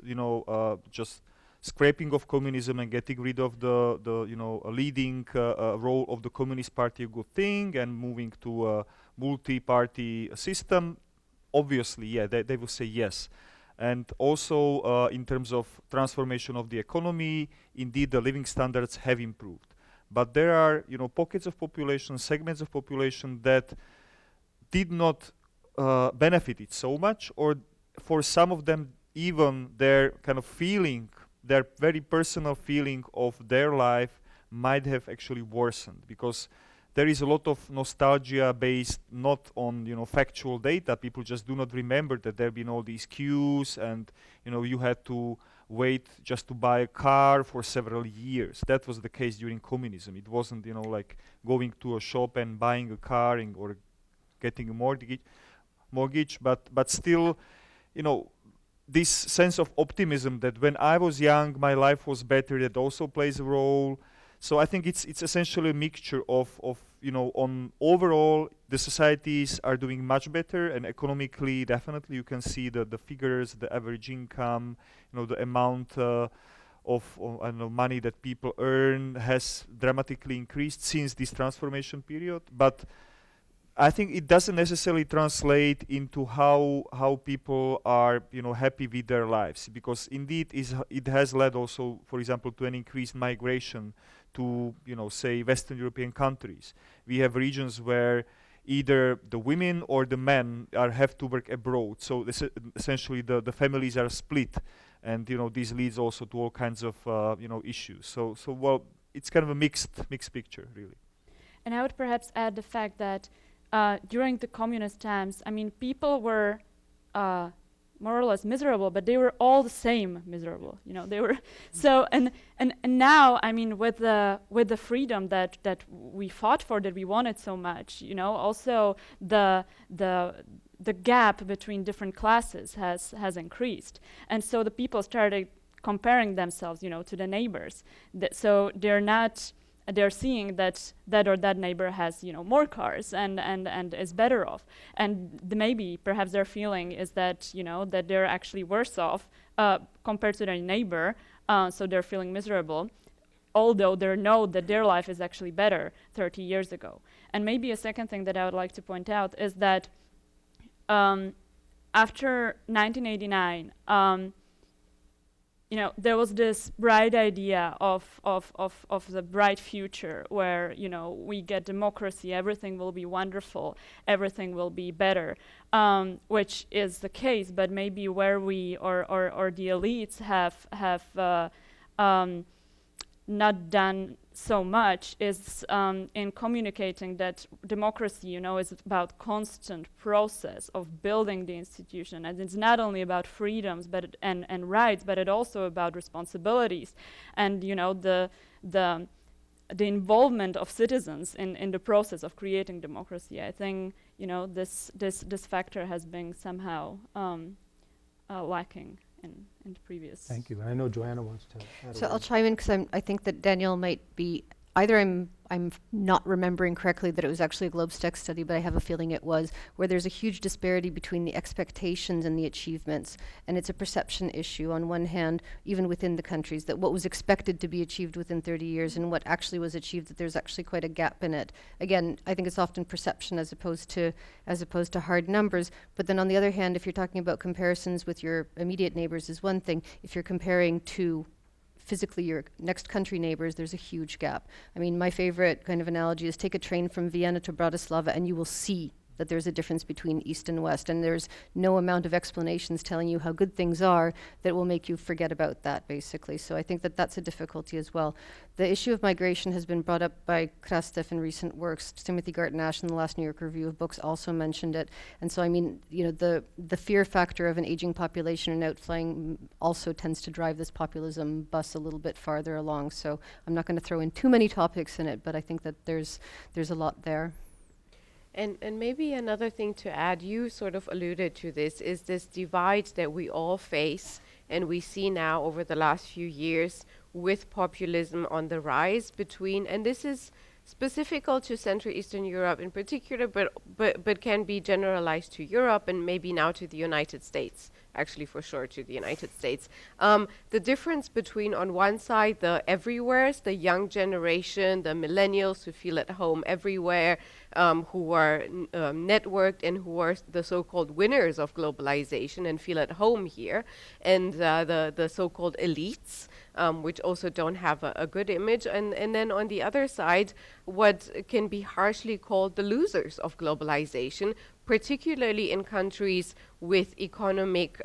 just scraping of communism and getting rid of the leading role of the Communist Party a good thing, and moving to a multi-party system? Obviously, yeah, they will say yes. And also in terms of transformation of the economy, indeed the living standards have improved. But there are pockets of population, segments of population that did not benefit it so much, or for some of them even their kind of feeling, their very personal feeling of their life might have actually worsened, because there is a lot of nostalgia based not on factual data. People just do not remember that there have been all these queues, and you had to wait just to buy a car for several years. That was the case during communism. It wasn't like going to a shop and buying a car or getting a mortgage, but still this sense of optimism that when I was young my life was better, that also plays a role. So I think it's essentially a mixture of on overall the societies are doing much better, and economically definitely you can see the figures, the average income, the amount of money that people earn has dramatically increased since this transformation period. But I think it doesn't necessarily translate into how people are happy with their lives, because indeed it has led also, for example, to an increased migration to say Western European countries. We have regions where either the women or the men have to work abroad, so essentially the families are split, and this leads also to all kinds of issues. So well, it's kind of a mixed picture, really. And I would perhaps add the fact that during the communist times, people were more or less miserable, but they were all the same miserable. They were so. And now, with the freedom that we fought for, that we wanted so much, also the gap between different classes has increased, and so the people started comparing themselves, to the neighbors. So they're seeing that or that neighbor has more cars and is better off, and maybe perhaps their feeling is that that they're actually worse off compared to their neighbor, so they're feeling miserable, although they know that their life is actually better 30 years ago. And maybe a second thing that I would like to point out is that after 1989, there was this bright idea of the bright future where, we get democracy, everything will be wonderful, everything will be better, which is the case, but maybe where we or the elites have not done so much is in communicating that democracy, is about constant process of building the institution, and it's not only about freedoms and rights, but it also about responsibilities, and the involvement of citizens in the process of creating democracy. I think this factor has been somehow lacking in the previous. Thank you. And I know Joanna wants to add a So I'll word. chime in because I think that Danielle might be, either I'm not remembering correctly that it was actually a Globsec study, but I have a feeling it was, where there's a huge disparity between the expectations and the achievements. And it's a perception issue on one hand, even within the countries, that what was expected to be achieved within 30 years and what actually was achieved, that there's actually quite a gap in it. Again, I think it's often perception as opposed to hard numbers. But then on the other hand, if you're talking about comparisons with your immediate neighbors is one thing. If you're comparing to physically your next country neighbors, there's a huge gap. I mean, my favorite kind of analogy is take a train from Vienna to Bratislava and you will see that there's a difference between East and West, and there's no amount of explanations telling you how good things are that will make you forget about that, basically. So I think that that's a difficulty as well. The issue of migration has been brought up by Krastev in recent works. Timothy Garton-Ash in the last New York Review of Books also mentioned it. And so, I mean, you know, the fear factor of an aging population and outflying also tends to drive this populism bus a little bit farther along. So I'm not going to throw in too many topics in it, but I think that there's a lot there. And maybe another thing to add, you sort of alluded to this, is this divide that we all face and we see now over the last few years with populism on the rise between, and this is specific to Central Eastern Europe in particular, but can be generalized to Europe and maybe now to the United States, actually for sure to the United States. The difference between, on one side, the everywheres, the young generation, the millennials who feel at home everywhere, who are networked and who are the so-called winners of globalization and feel at home here, and the so-called elites, which also don't have a good image. And then on the other side, what can be harshly called the losers of globalization, particularly in countries with economic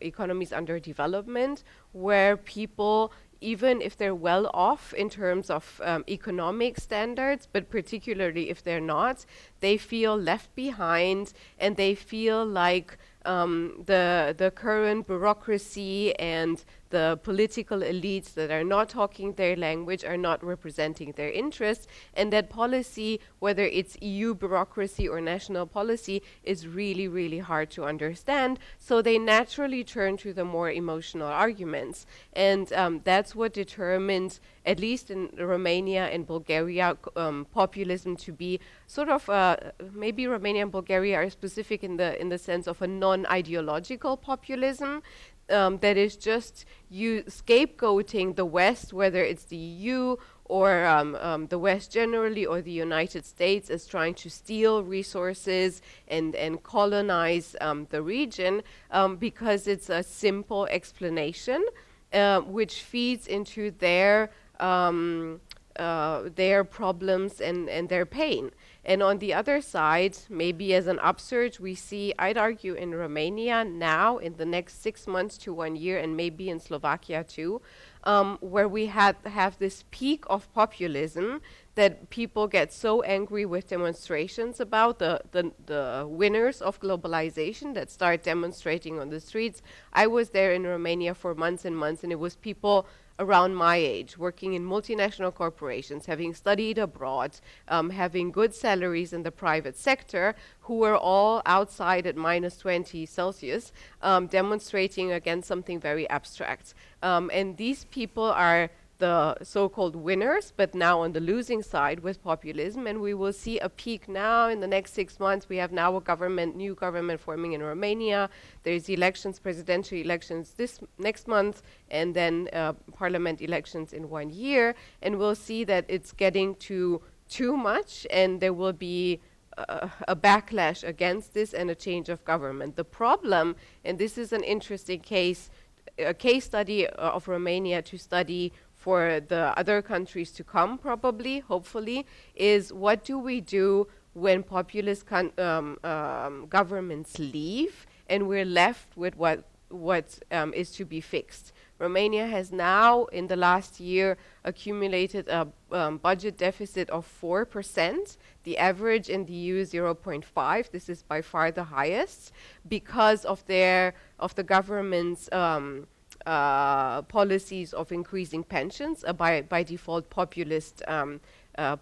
economies under development, where people, even if they're well off in terms of economic standards, but particularly if they're not, they feel left behind and they feel like the current bureaucracy and the political elites that are not talking their language are not representing their interests, and that policy, whether it's EU bureaucracy or national policy, is really, really hard to understand. So they naturally turn to the more emotional arguments. And that's what determines, at least in Romania and Bulgaria, populism to be sort of, maybe Romania and Bulgaria are specific in the sense of a non-ideological populism. That is just you scapegoating the West, whether it's the EU or the West generally or the United States, as trying to steal resources and colonize the region, because it's a simple explanation which feeds into their problems and their pain. And on the other side, maybe as an upsurge, we see, I'd argue, in Romania now, in the next 6 months to 1 year, and maybe in Slovakia too, where we have this peak of populism that people get so angry with demonstrations about the winners of globalization that start demonstrating on the streets. I was there in Romania for months and months, and it was people around my age, working in multinational corporations, having studied abroad, having good salaries in the private sector, who were all outside at -20°C, demonstrating against something very abstract. And these people are the so-called winners, but now on the losing side with populism, and we will see a peak now in the next 6 months. We have now a new government forming in Romania. There's elections, presidential elections this next month, and then parliament elections in 1 year, and we'll see that it's getting to too much, and there will be a backlash against this and a change of government. The problem, and this is an interesting case, a case study of Romania to study for the other countries to come, probably, hopefully, is what do we do when populist governments leave and we're left with what is to be fixed. Romania has now, in the last year, accumulated a budget deficit of 4%. The average in the EU is 0.5. This is by far the highest because of the government's policies of increasing pensions, by default populist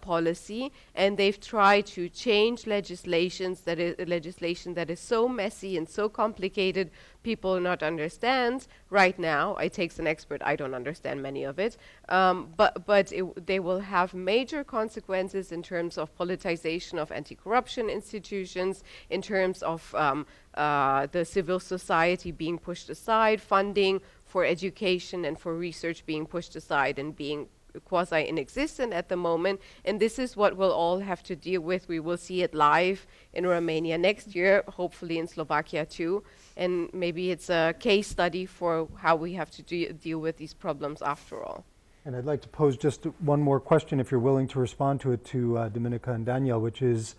policy, and they've tried to change legislation that is so messy and so complicated people not understand right now. It takes an expert. I don't understand many of it, but they will have major consequences in terms of politicization of anti-corruption institutions, in terms of the civil society being pushed aside, funding for education and for research being pushed aside and being quasi-inexistent at the moment. And this is what we'll all have to deal with. We will see it live in Romania next year, hopefully in Slovakia too. And maybe it's a case study for how we have to deal with these problems after all. And I'd like to pose just one more question, if you're willing to respond to it, to Dominika and Daniel, which is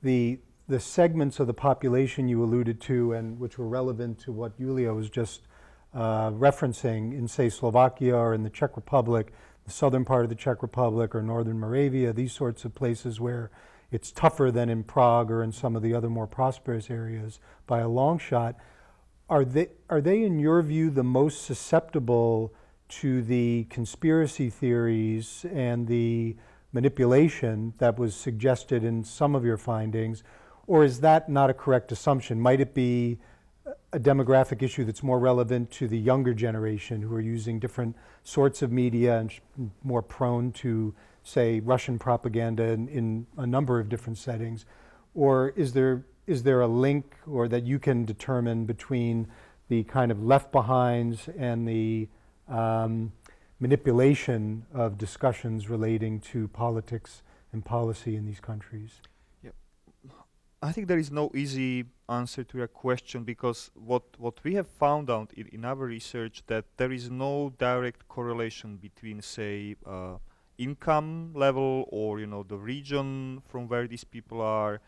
the segments of the population you alluded to and which were relevant to what Iulia was just referencing in, say, Slovakia or in the Czech Republic, the southern part of the Czech Republic or northern Moravia, these sorts of places where it's tougher than in Prague or in some of the other more prosperous areas by a long shot. Are they, in your view, the most susceptible to the conspiracy theories and the manipulation that was suggested in some of your findings? Or is that not a correct assumption? Might it be a demographic issue that's more relevant to the younger generation who are using different sorts of media and more prone to, say, Russian propaganda in a number of different settings? Or is there a link or that you can determine between the kind of left behinds and the manipulation of discussions relating to politics and policy in these countries? I think there is no easy answer to your question, because what we have found out in our research, that there is no direct correlation between, say, income level or the region from where these people are.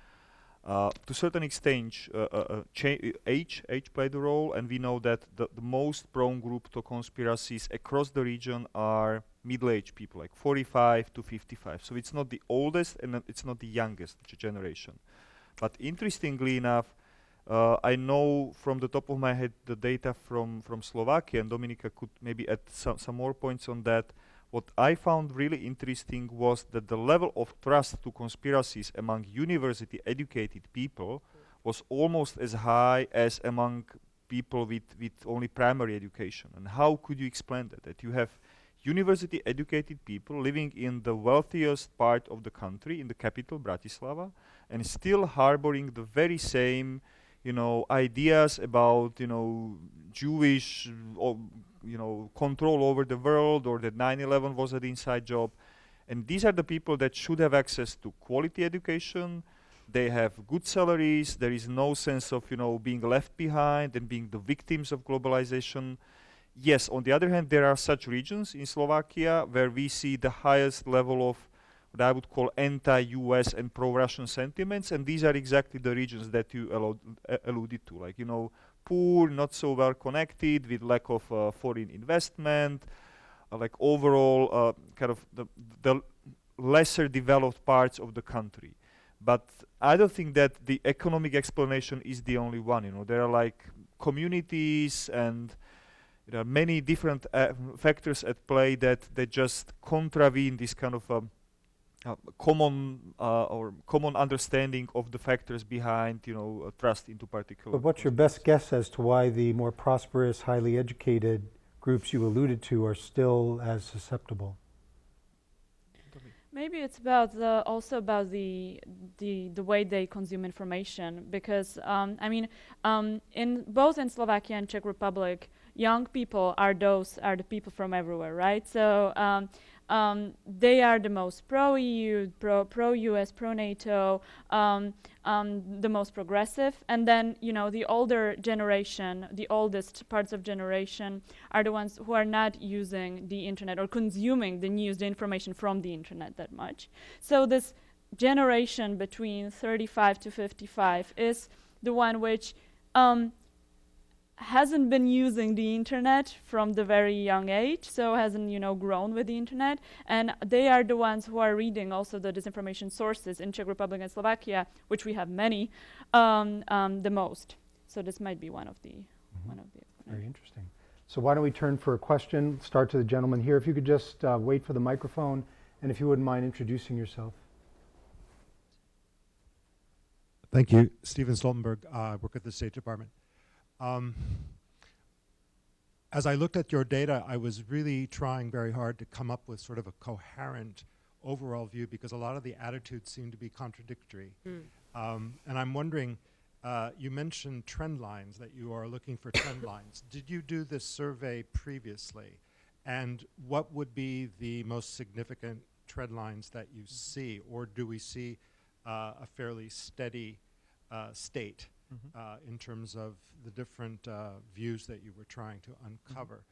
To a certain extent, age played a role, and we know that the most prone group to conspiracies across the region are middle-aged people, like 45 to 55. So it's not the oldest and it's not the youngest generation. But interestingly enough, I know from the top of my head the data from Slovakia, and Dominika could maybe add some more points on that. What I found really interesting was that the level of trust to conspiracies among university-educated people was almost as high as among people with only primary education. And how could you explain that? That you have university-educated people living in the wealthiest part of the country, in the capital, Bratislava, and still harboring the very same, ideas about, Jewish, control over the world, or that 9/11 was an inside job. And these are the people that should have access to quality education. They have good salaries. There is no sense of, being left behind and being the victims of globalization. Yes, on the other hand, there are such regions in Slovakia where we see the highest level of what I would call anti-US and pro-Russian sentiments, and these are exactly the regions that you alluded to, like, poor, not so well connected, with lack of foreign investment, like overall kind of the lesser developed parts of the country. But I don't think that the economic explanation is the only one. There are like communities and there are many different factors at play that just contravene this kind of common understanding of the factors behind, trust into particular. But what's your best guess as to why the more prosperous, highly educated groups you alluded to are still as susceptible? Maybe it's also about the way they consume information, because in both in Slovakia and Czech Republic, young people are the people from everywhere, right? So they are the most pro-EU, pro-US, pro-NATO, the most progressive, and then the older generation, the oldest parts of generation, are the ones who are not using the internet or consuming the news, the information from the internet that much. So this generation between 35 to 55 is the one which hasn't been using the internet from the very young age, so hasn't grown with the internet, and they are the ones who are reading also the disinformation sources in Czech Republic and Slovakia, which we have many, the most. So this might be one of the Very interesting. So why don't we turn for a question? Start to the gentleman here. If you could just wait for the microphone And if you wouldn't mind introducing yourself. Thank you. Steven Stoltenberg. I work at the State Department. As I looked at your data, I was really trying very hard to come up with sort of a coherent overall view, because a lot of the attitudes seem to be contradictory. And I'm wondering, you mentioned trend lines, that you are looking for trend lines. Did you do this survey previously? And what would be the most significant trend lines that you see? Or do we see a fairly steady state in terms of the different views that you were trying to uncover?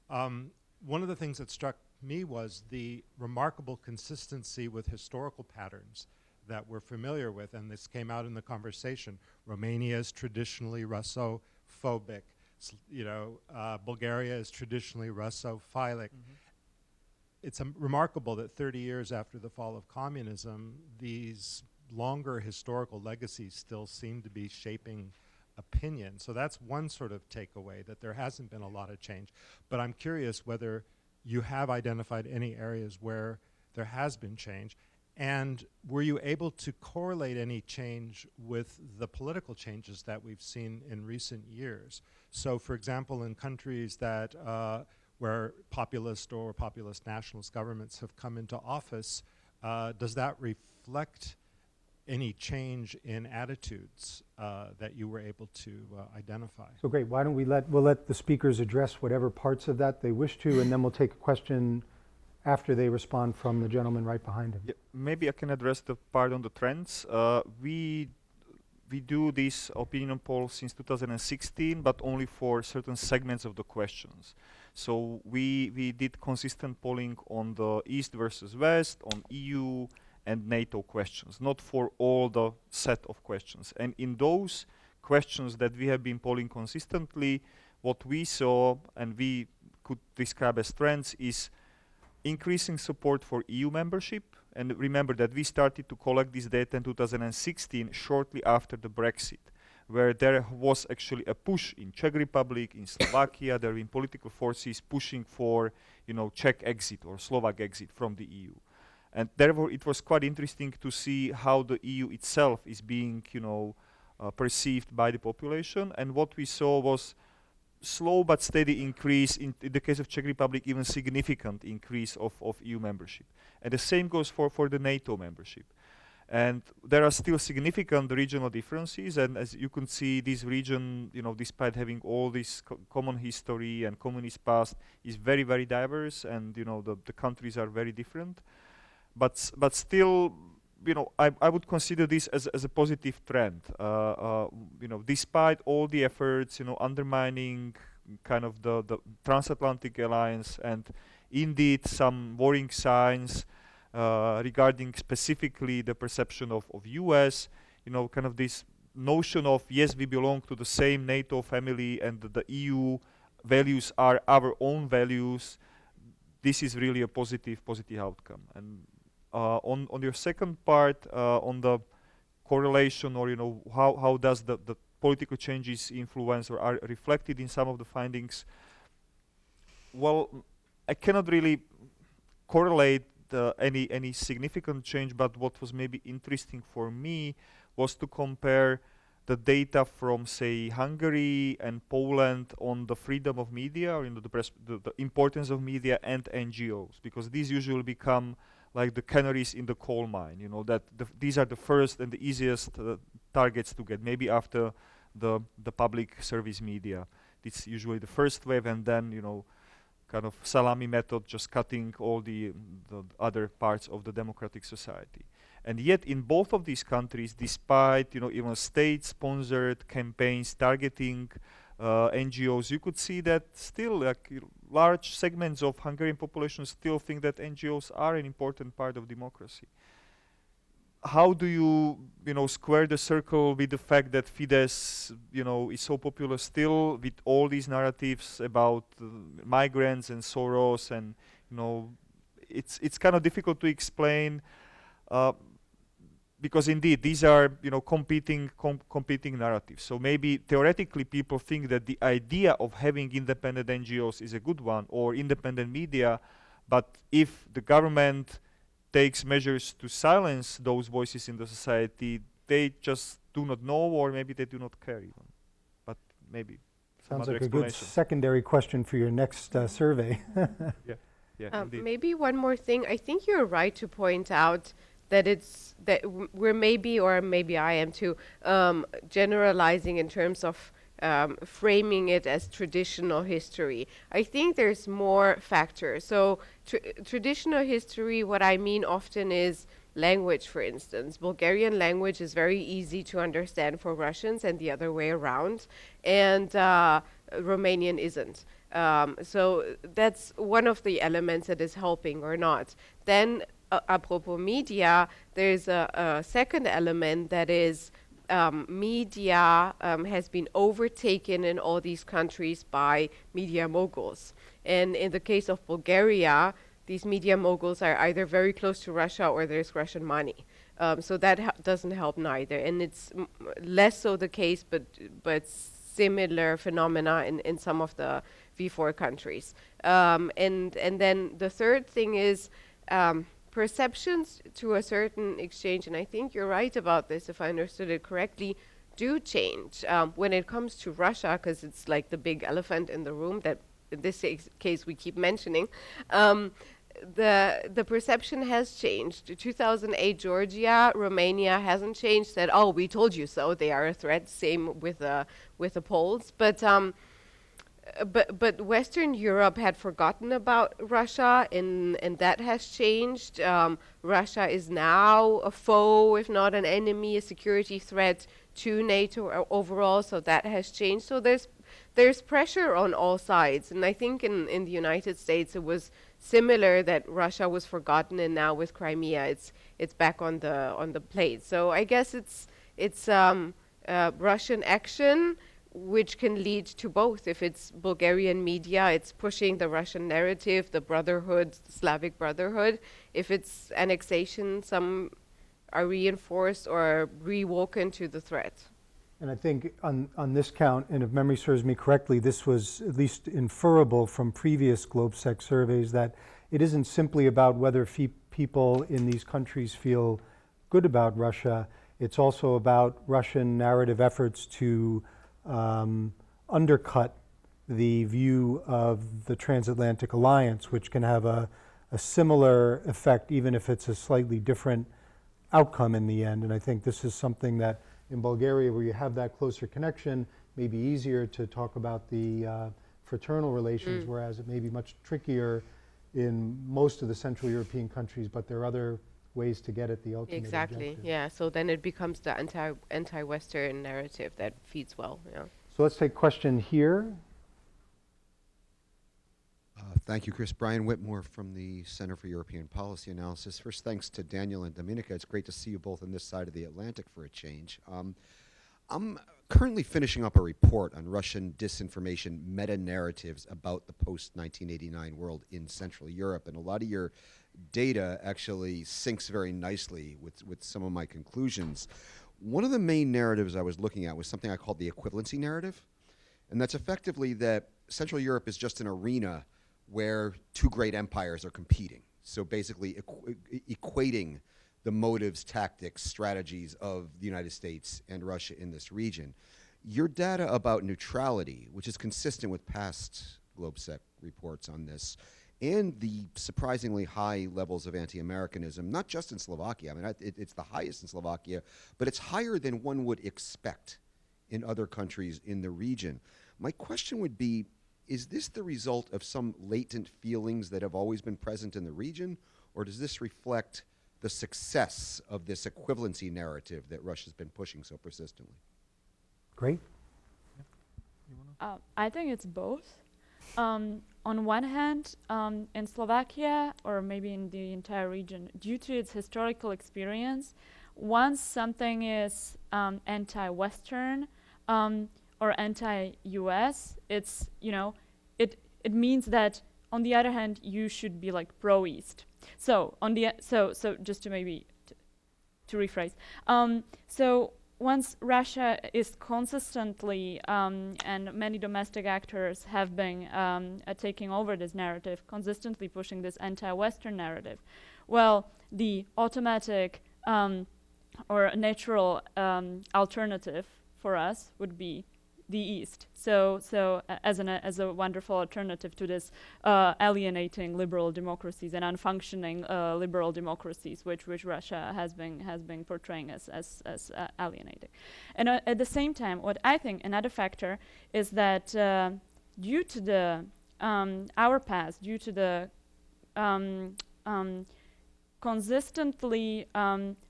One of the things that struck me was the remarkable consistency with historical patterns that we're familiar with, and this came out in the conversation. Romania is traditionally Russophobic. Bulgaria is traditionally Russophilic. It's remarkable that 30 years after the fall of communism, these longer historical legacies still seem to be shaping opinion. So that's one sort of takeaway, that there hasn't been a lot of change. But I'm curious whether you have identified any areas where there has been change. And were you able to correlate any change with the political changes that we've seen in recent years? So, for example, in countries that where populist or populist nationalist governments have come into office, does that reflect any change in attitudes that you were able to identify? So great. Why don't we'll let the speakers address whatever parts of that they wish to, and then we'll take a question after they respond from the gentleman right behind him. Yeah, maybe I can address the part on the trends. We do this opinion poll since 2016, but only for certain segments of the questions. So we did consistent polling on the East versus West, on EU and NATO questions, not for all the set of questions. And in those questions that we have been polling consistently, what we saw and we could describe as trends is increasing support for EU membership. And remember that we started to collect this data in 2016, shortly after the Brexit, where there was actually a push in Czech Republic, in Slovakia. There have been political forces pushing for, Czech exit or Slovak exit from the EU. And therefore, it was quite interesting to see how the EU itself is being, perceived by the population. And what we saw was slow but steady increase, in the case of Czech Republic, even significant increase of EU membership. And the same goes for the NATO membership. And there are still significant regional differences, and as you can see, this region, despite having all this common history and communist past, is very, very diverse, and the countries are very different. But still, I would consider this as a positive trend. Despite all the efforts, undermining kind of the transatlantic alliance, and indeed some worrying signs regarding specifically the perception of US, kind of this notion of, yes, we belong to the same NATO family and the EU values are our own values. This is really a positive outcome. And on your second part, on the correlation, or how does the political changes influence or are reflected in some of the findings? Well, I cannot really correlate any significant change, but what was maybe interesting for me was to compare the data from, say, Hungary and Poland on the freedom of media, or the importance of media and NGOs, because these usually become like the canaries in the coal mine, that these are the first and the easiest targets to get, maybe after the public service media. It's usually the first wave, and then, kind of salami method, just cutting all the other parts of the democratic society. And yet in both of these countries, despite, even state-sponsored campaigns targeting NGOs, you could see that still large segments of Hungarian population still think that NGOs are an important part of democracy. How do you, square the circle with the fact that Fidesz, is so popular still, with all these narratives about migrants and Soros, and it's kind of difficult to explain, because indeed these are competing narratives. So maybe theoretically people think that the idea of having independent NGOs is a good one, or independent media, but if the government takes measures to silence those voices in the society, they just do not know, or maybe they do not care even. But maybe some Sounds other like a good explanation. secondary question for your next survey. Yeah, indeed. Maybe one more thing. I think you're right to point out that we're maybe, or maybe I am too, generalizing in terms of framing it as traditional history. I think there's more factors. So traditional history, what I mean often is language, for instance. Bulgarian language is very easy to understand for Russians and the other way around, and Romanian isn't. So that's one of the elements that is helping or not. Then, apropos media, there's a second element that is media has been overtaken in all these countries by media moguls. And in the case of Bulgaria, these media moguls are either very close to Russia or there's Russian money. So that doesn't help neither. And it's less so the case, but similar phenomena in some of the V4 countries. And then the third thing is perceptions to a certain exchange, and I think you're right about this, if I understood it correctly, do change when it comes to Russia, because it's like the big elephant in the room that in this case we keep mentioning. The perception has changed. 2008 Georgia, Romania hasn't changed. Said, oh, we told you so. They are a threat. Same with the Poles, but Western Europe had forgotten about Russia, and that has changed. Russia is now a foe, if not an enemy, a security threat to NATO overall. So that has changed. So there's pressure on all sides, and I think in the United States it was similar, that Russia was forgotten, and now with Crimea it's back on the plate. So I guess it's Russian action which can lead to both. If it's Bulgarian media, it's pushing the Russian narrative, the brotherhood, the Slavic brotherhood. If it's annexation, some are reinforced or rewoken to the threat. And I think on this count, and if memory serves me correctly, this was at least inferable from previous Globsec surveys, that it isn't simply about whether people in these countries feel good about Russia. It's also about Russian narrative efforts to undercut the view of the transatlantic alliance, which can have a similar effect, even if it's a slightly different outcome in the end. And I think this is something that in Bulgaria, where you have that closer connection, may be easier to talk about the fraternal relations, whereas it may be much trickier in most of the Central European countries, but there are other ways to get at the ultimate Exactly, objective. yeah. So then it becomes the anti-Western narrative that feeds well, yeah. So let's take question here. Thank you, Chris. Brian Whitmore from the Center for European Policy Analysis. First, thanks to Daniel and Dominika. It's great to see you both on this side of the Atlantic for a change. I'm currently finishing up a report on Russian disinformation meta-narratives about the post-1989 world in Central Europe, and a lot of your data actually syncs very nicely with some of my conclusions. One of the main narratives I was looking at was something I called the equivalency narrative, and that's effectively that Central Europe is just an arena where two great empires are competing. So basically equating the motives, tactics, strategies of the United States and Russia in this region. Your data about neutrality, which is consistent with past Globsec reports on this, and the surprisingly high levels of anti-Americanism, not just in Slovakia. I mean, it's the highest in Slovakia, but it's higher than one would expect in other countries in the region. My question would be, is this the result of some latent feelings that have always been present in the region, or does this reflect the success of this equivalency narrative that Russia's been pushing so persistently? Great. I think it's both. On one hand, in Slovakia, or maybe in the entire region, due to its historical experience, once something is anti-Western or anti-US, it's, you know, it means that on the other hand you should be like pro-East. So on the so just to maybe to rephrase, so once Russia is consistently and many domestic actors have been taking over this narrative, consistently pushing this anti-Western narrative, well, the automatic or a natural alternative for us would be the East. So as a wonderful alternative to this alienating liberal democracies and unfunctioning liberal democracies, which Russia has been portraying as alienating. And at the same time, what I think another factor is that due to the our past, due to the consistently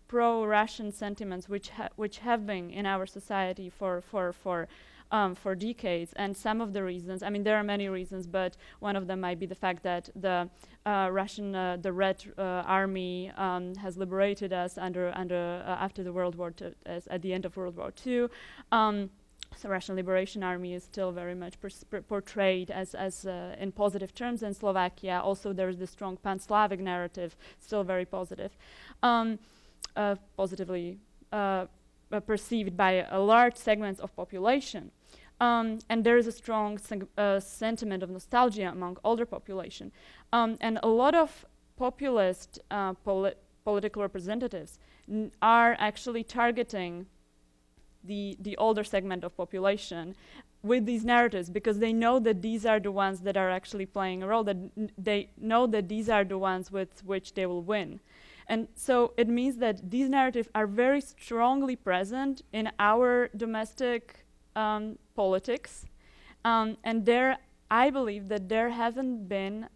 pro-Russian sentiments which have been in our society for decades, and some of the reasons, I mean, there are many reasons, but one of them might be the fact that the Russian, the Red Army has liberated us after the World War II, at the end of World War II. So Russian Liberation Army is still very much portrayed as in positive terms in Slovakia. Also, there is the strong pan-Slavic narrative, still very positive, positively perceived by a large segments of population. And there is a strong sentiment of nostalgia among older population. And a lot of populist political representatives are actually targeting the older segment of population with these narratives, because they know that these are the ones that are actually playing a role, that they know that these are the ones with which they will win. And so it means that these narratives are very strongly present in our domestic politics, and there I believe that there hasn't been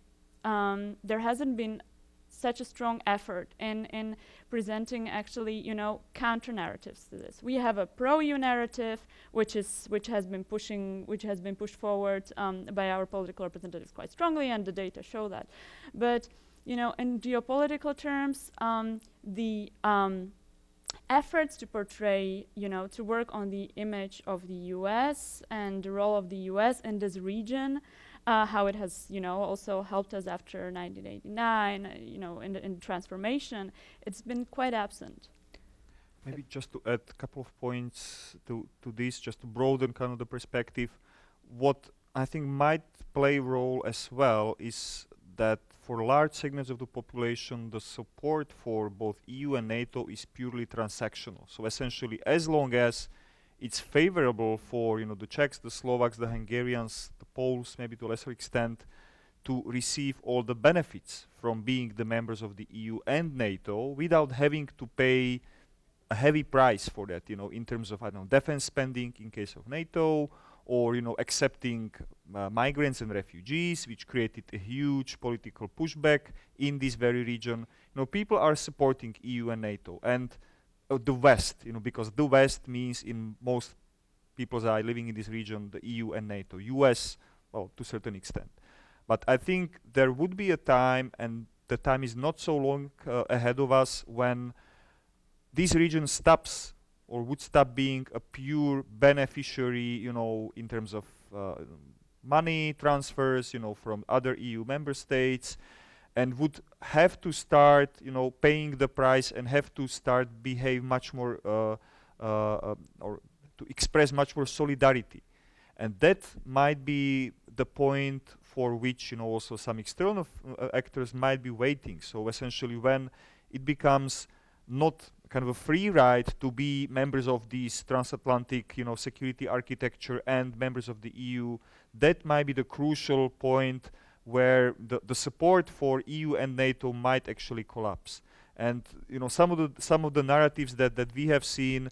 such a strong effort in presenting actually, counter narratives to this. We have a pro-EU narrative, which has been pushed forward by our political representatives quite strongly, and the data show that. But in geopolitical terms, the efforts to portray, to work on the image of the U.S. and the role of the U.S. in this region, how it has, also helped us after 1989, in transformation, it's been quite absent. Maybe just to add a couple of points to this, just to broaden kind of the perspective. What I think might play a role as well is that for large segments of the population, the support for both EU and NATO is purely transactional. So essentially, as long as it's favorable for the Czechs, the Slovaks, the Hungarians, the Poles, maybe to a lesser extent, to receive all the benefits from being the members of the EU and NATO without having to pay a heavy price for that, in terms of, defense spending in case of NATO, or accepting migrants and refugees, which created a huge political pushback in this very region. People are supporting EU and NATO and the West, because the West means in most people's eye living in this region, the EU and NATO, US, well, to a certain extent. But I think there would be a time, and the time is not so long ahead of us, when this region stops or would stop being a pure beneficiary, in terms of money transfers, from other EU member states, and would have to start, paying the price and have to start behave much more, or to express much more solidarity. And that might be the point for which, also some external actors might be waiting. So essentially, when it becomes not kind of a free ride to be members of this transatlantic, security architecture and members of the EU, that might be the crucial point where the support for EU and NATO might actually collapse. And some of the narratives that we have seen,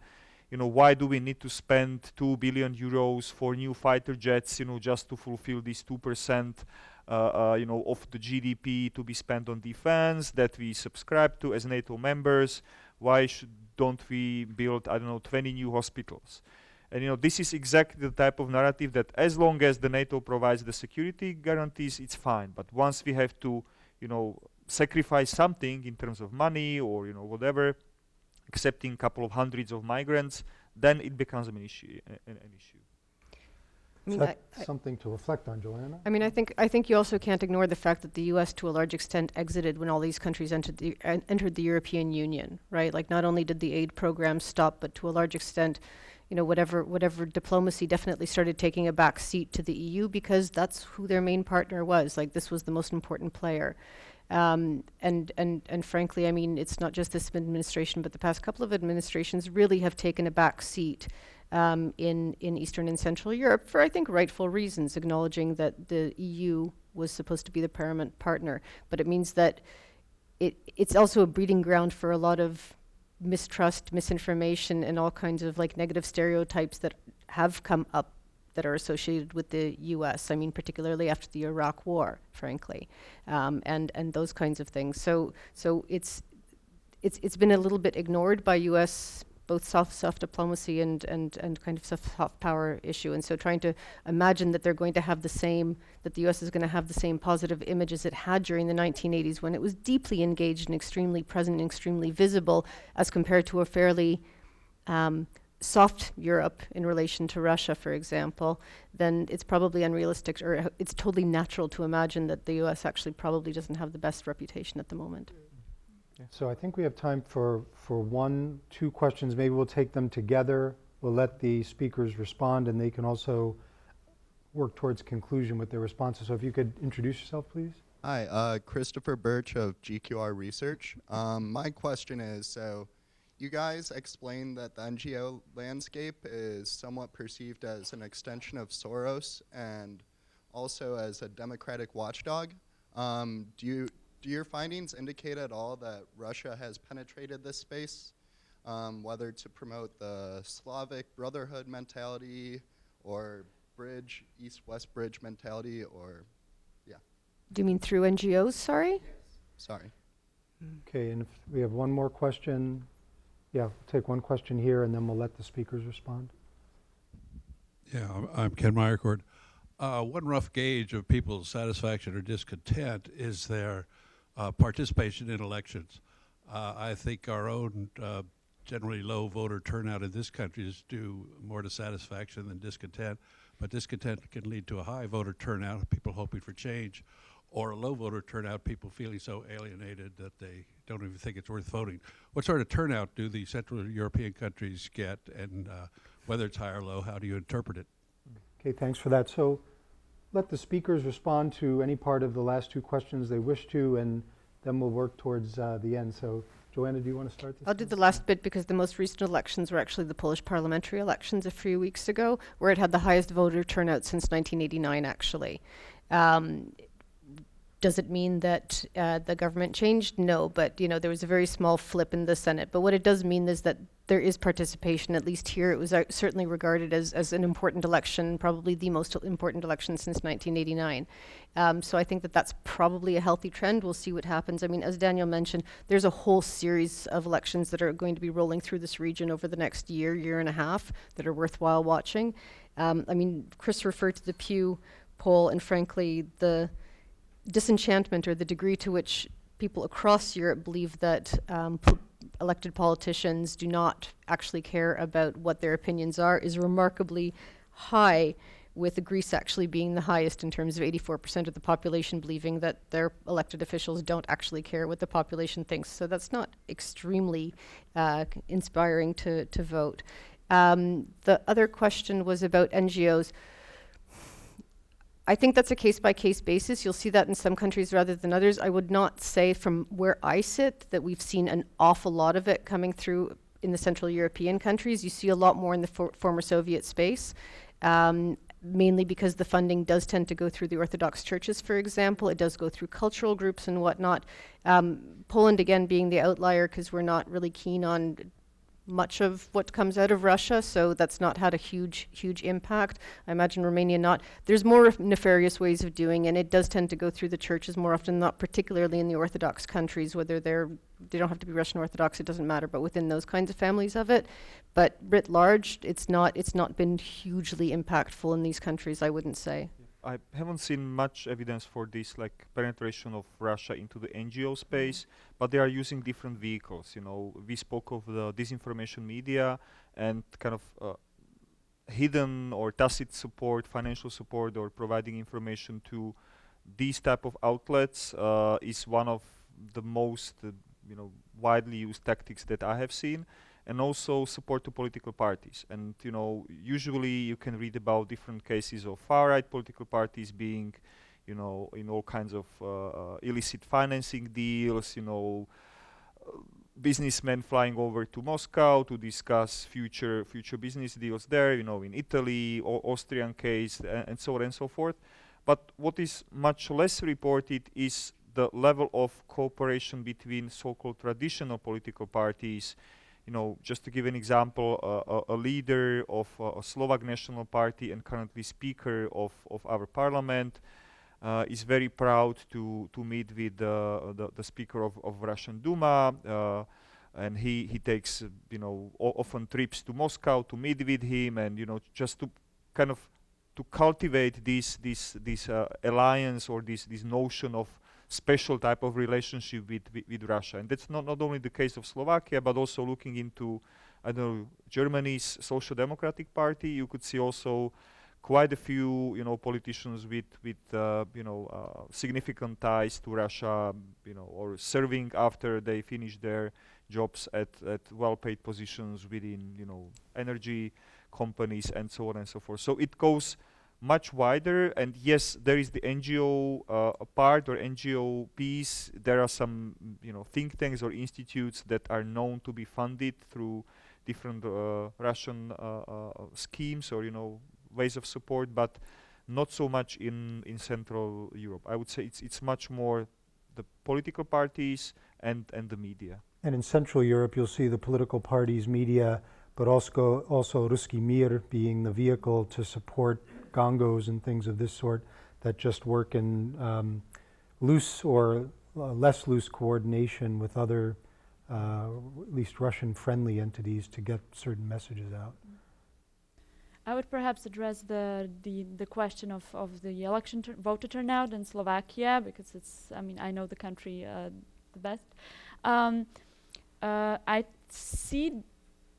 why do we need to spend 2 billion euros for new fighter jets, just to fulfill this 2%, of the GDP to be spent on defense that we subscribe to as NATO members? Why don't we build, 20 new hospitals? And this is exactly the type of narrative that as long as the NATO provides the security guarantees, it's fine. But once we have to, sacrifice something in terms of money or, whatever, accepting a couple of hundreds of migrants, then it becomes an issue. Is that something to reflect on, Joanna? I mean, I think you also can't ignore the fact that the U.S. to a large extent exited when all these countries entered the European Union, right? Like, not only did the aid program stop, but to a large extent, whatever diplomacy definitely started taking a back seat to the EU, because that's who their main partner was. Like, this was the most important player. And frankly, I mean, it's not just this administration, but the past couple of administrations really have taken a back seat in Eastern and Central Europe for, I think, rightful reasons, acknowledging that the EU was supposed to be the paramount partner. But it means that it's also a breeding ground for a lot of mistrust, misinformation, and all kinds of like negative stereotypes that have come up that are associated with the U.S. I mean, particularly after the Iraq War, frankly, and those kinds of things. So it's been a little bit ignored by U.S. both soft diplomacy and kind of soft power issue. And so trying to imagine that they're going to have the same, that the U.S. is going to have the same positive image as it had during the 1980s when it was deeply engaged and extremely present and extremely visible, as compared to a fairly soft Europe in relation to Russia, for example, then it's probably unrealistic, or it's totally natural to imagine that the U.S. actually probably doesn't have the best reputation at the moment. So I think we have time for 2 questions. Maybe we'll take them together. We'll let the speakers respond, and they can also work towards conclusion with their responses. So if you could introduce yourself, please. Hi, Christopher Birch of GQR Research. My question is, so you guys explained that the NGO landscape is somewhat perceived as an extension of Soros and also as a democratic watchdog. Do your findings indicate at all that Russia has penetrated this space, whether to promote the Slavic brotherhood mentality or bridge, East-West bridge mentality, or, yeah? Do you mean through NGOs, sorry? Yes. Sorry. Okay, and if we have one more question, yeah, we'll take one question here, and then we'll let the speakers respond. Yeah, I'm Ken Meyercourt. One rough gauge of people's satisfaction or discontent is their participation in elections. I think our own generally low voter turnout in this country is due more to satisfaction than discontent, but discontent can lead to a high voter turnout, people hoping for change, or a low voter turnout, people feeling so alienated that they don't even think it's worth voting. What sort of turnout do the Central European countries get, and whether it's high or low, how do you interpret it? Okay, thanks for that. So let the speakers respond to any part of the last 2 questions they wish to, and then we'll work towards the end. So Joanna, do you want to start this? I'll do the last bit because the most recent elections were actually the Polish parliamentary elections a few weeks ago, where it had the highest voter turnout since 1989, actually. Does it mean that the government changed? No, but there was a very small flip in the Senate. But what it does mean is that there is participation. At least here, it was certainly regarded as an important election, probably the most important election since 1989. So I think that that's probably a healthy trend. We'll see what happens. I mean, as Daniel mentioned, there's a whole series of elections that are going to be rolling through this region over the next year and a half that are worthwhile watching. I mean, Chris referred to the Pew poll, and frankly, the disenchantment or the degree to which people across Europe believe that elected politicians do not actually care about what their opinions are is remarkably high, with Greece actually being the highest in terms of 84% of the population believing that their elected officials don't actually care what the population thinks. So that's not extremely inspiring to vote. The other question was about NGOs. I think that's a case-by-case basis. You'll see that in some countries rather than others. I would not say from where I sit that we've seen an awful lot of it coming through in the Central European countries. You see a lot more in the former Soviet space, mainly because the funding does tend to go through the Orthodox churches, for example. It does go through cultural groups and whatnot. Poland, again, being the outlier because we're not really keen on much of what comes out of Russia, so that's not had a huge impact. I imagine Romania not. There's more nefarious ways of doing, and it does tend to go through the churches more often than not, particularly in the Orthodox countries, whether they don't have to be Russian Orthodox, it doesn't matter, but within those kinds of families of it. But writ large, it's not been hugely impactful in these countries, I wouldn't say. I haven't seen much evidence for this, like penetration of Russia into the NGO space, but they are using different vehicles. We spoke of the disinformation media and kind of hidden or tacit support, financial support, or providing information to these type of outlets is one of the most widely used tactics that I have seen. And also support to political parties. And usually you can read about different cases of far-right political parties being in all kinds of illicit financing deals, businessmen flying over to Moscow to discuss future business deals there, in Italy, Austrian case, and so on and so forth. But what is much less reported is the level of cooperation between so-called traditional political parties. Just to give an example, a leader of a Slovak National Party and currently Speaker of our parliament is very proud to meet with the Speaker of Russian Duma, and he takes often trips to Moscow to meet with him, and just to kind of to cultivate this alliance or this notion of special type of relationship with Russia. And that's not only the case of Slovakia, but also looking into, Germany's Social Democratic Party. You could see also quite a few, politicians with significant ties to Russia, or serving after they finish their jobs at well-paid positions within, energy companies and so on and so forth. So it goes much wider, and yes, there is the NGO part or NGO piece. There are some, think tanks or institutes that are known to be funded through different Russian schemes or ways of support, but not so much in Central Europe. I would say it's much more the political parties and the media. And in Central Europe, you'll see the political parties, media, but also Ruski Mir being the vehicle to support gongos and things of this sort that just work in loose or less loose coordination with other, at least Russian-friendly entities to get certain messages out. I would perhaps address the question of the election voter turnout in Slovakia, because I know the country the best. I see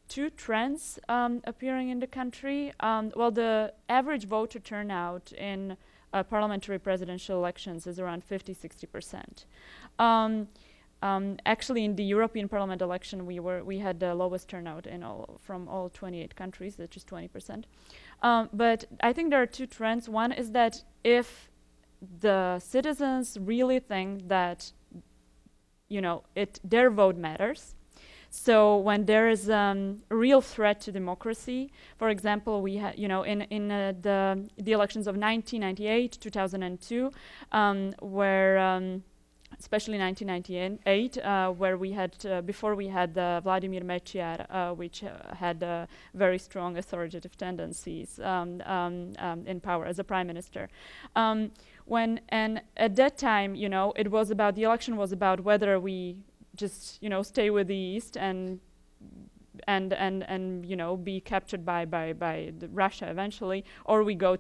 two trends appearing in the country. Well, the average voter turnout in parliamentary presidential elections is around 50-60%. Actually, in the European Parliament election, we had the lowest turnout from all 28 countries, which is 20%. But I think there are two trends. One is that if the citizens really think that their vote matters. So when there is a real threat to democracy, for example, we had, in the elections of 1998, 2002, where especially 1998, where we had before we had Vladimir Mečiar, which had very strong authoritative tendencies in power as a prime minister. And at that time, it was about, the election was about whether we just stay with the East and be captured by Russia eventually, or we go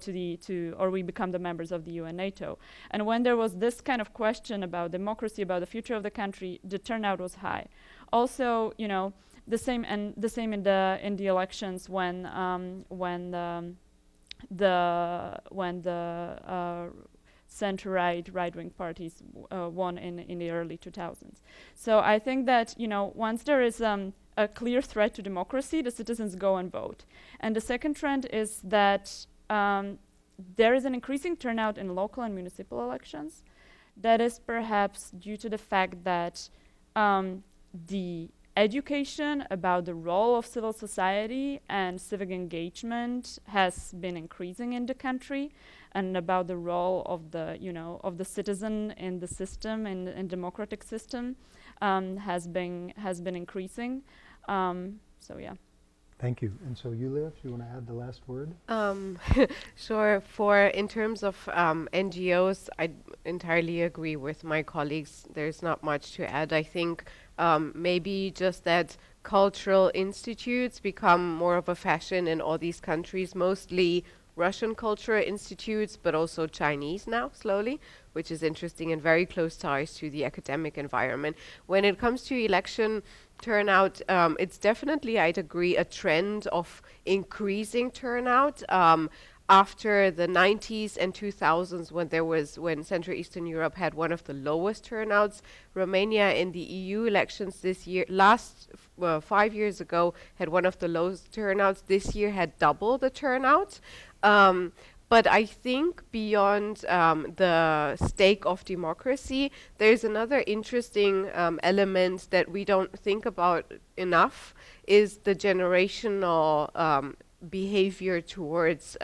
or we become the members of the EU and NATO. And when there was this kind of question about democracy, about the future of the country, the turnout was high. Also, the same in the elections when the center-right-wing parties won in the early 2000s. So I think that once there is a clear threat to democracy, the citizens go and vote. And the second trend is that there is an increasing turnout in local and municipal elections. That is perhaps due to the fact that the education about the role of civil society and civic engagement has been increasing in the country, and about the role of the citizen in the system, in democratic system, has been increasing. So yeah. Thank you. And so Iulia, if you want to add the last word. Sure. In terms of NGOs, I entirely agree with my colleagues. There's not much to add. I think maybe just that cultural institutes become more of a fashion in all these countries, mostly Russian cultural institutes, but also Chinese now, slowly, which is interesting, and very close ties to the academic environment. When it comes to election turnout, it's definitely, I'd agree, a trend of increasing turnout. After the 90s and 2000s, when Central Eastern Europe had one of the lowest turnouts, Romania in the EU elections this year, 5 years ago, had one of the lowest turnouts. This year had double the turnout. But I think beyond the stake of democracy, there's another interesting element that we don't think about enough, is the generational behavior towards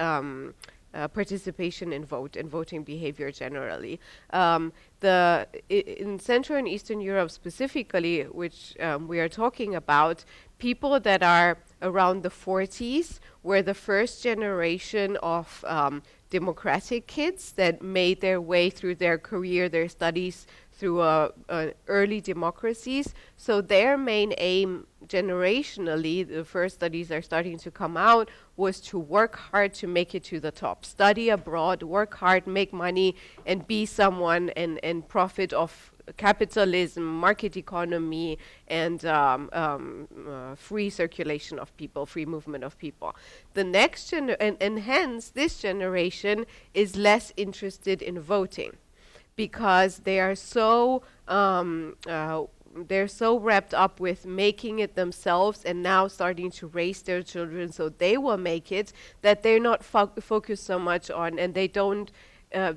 participation in voting behavior generally. In Central and Eastern Europe specifically, which we are talking about, people that are around the 40s were the first generation of democratic kids that made their way through their career, their studies, through early democracies. So their main aim generationally, the first studies are starting to come out, was to work hard to make it to the top. Study abroad, work hard, make money, and be someone and profit of capitalism, market economy, and free circulation of people, free movement of people. The next and hence this generation is less interested in voting, because they are so they're so wrapped up with making it themselves and now starting to raise their children so they will make it, that they're not focused so much on, and they don't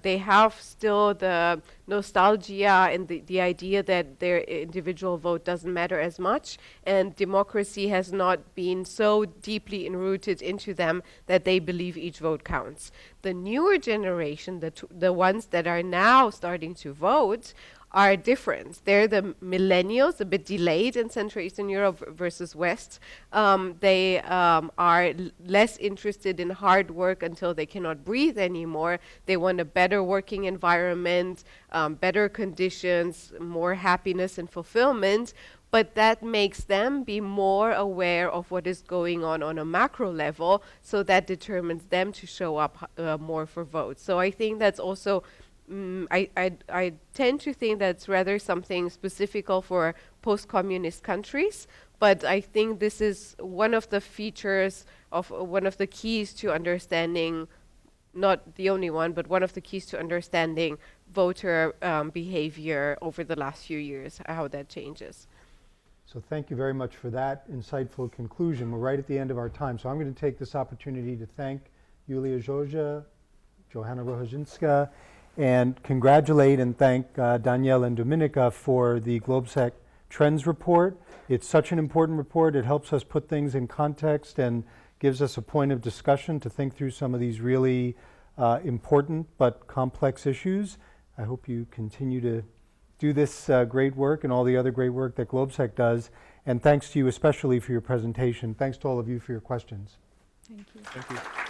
they have still the nostalgia and the idea that their individual vote doesn't matter as much, and democracy has not been so deeply enrooted into them that they believe each vote counts. The newer generation, the ones that are now starting to vote, are different. They're the millennials, a bit delayed in Central Eastern Europe versus West. They are less interested in hard work until they cannot breathe anymore. They want a better working environment, better conditions, more happiness and fulfillment. But that makes them be more aware of what is going on a macro level, so that determines them to show up more for votes. So I think that's also I tend to think that's rather something specific for post-communist countries, but I think this is one of the features of one of the keys to understanding, not the only one, but one of the keys to understanding voter behavior over the last few years, how that changes. So thank you very much for that insightful conclusion. We're right at the end of our time, so I'm going to take this opportunity to thank Iulia, Joja, Joanna Rohozinska, and congratulate and thank Danielle and Dominika for the Globsec Trends report. It's such an important report. It helps us put things in context and gives us a point of discussion to think through some of these really important but complex issues. I hope you continue to do this great work and all the other great work that Globsec does. And thanks to you especially for your presentation. Thanks to all of you for your questions. Thank you. Thank you.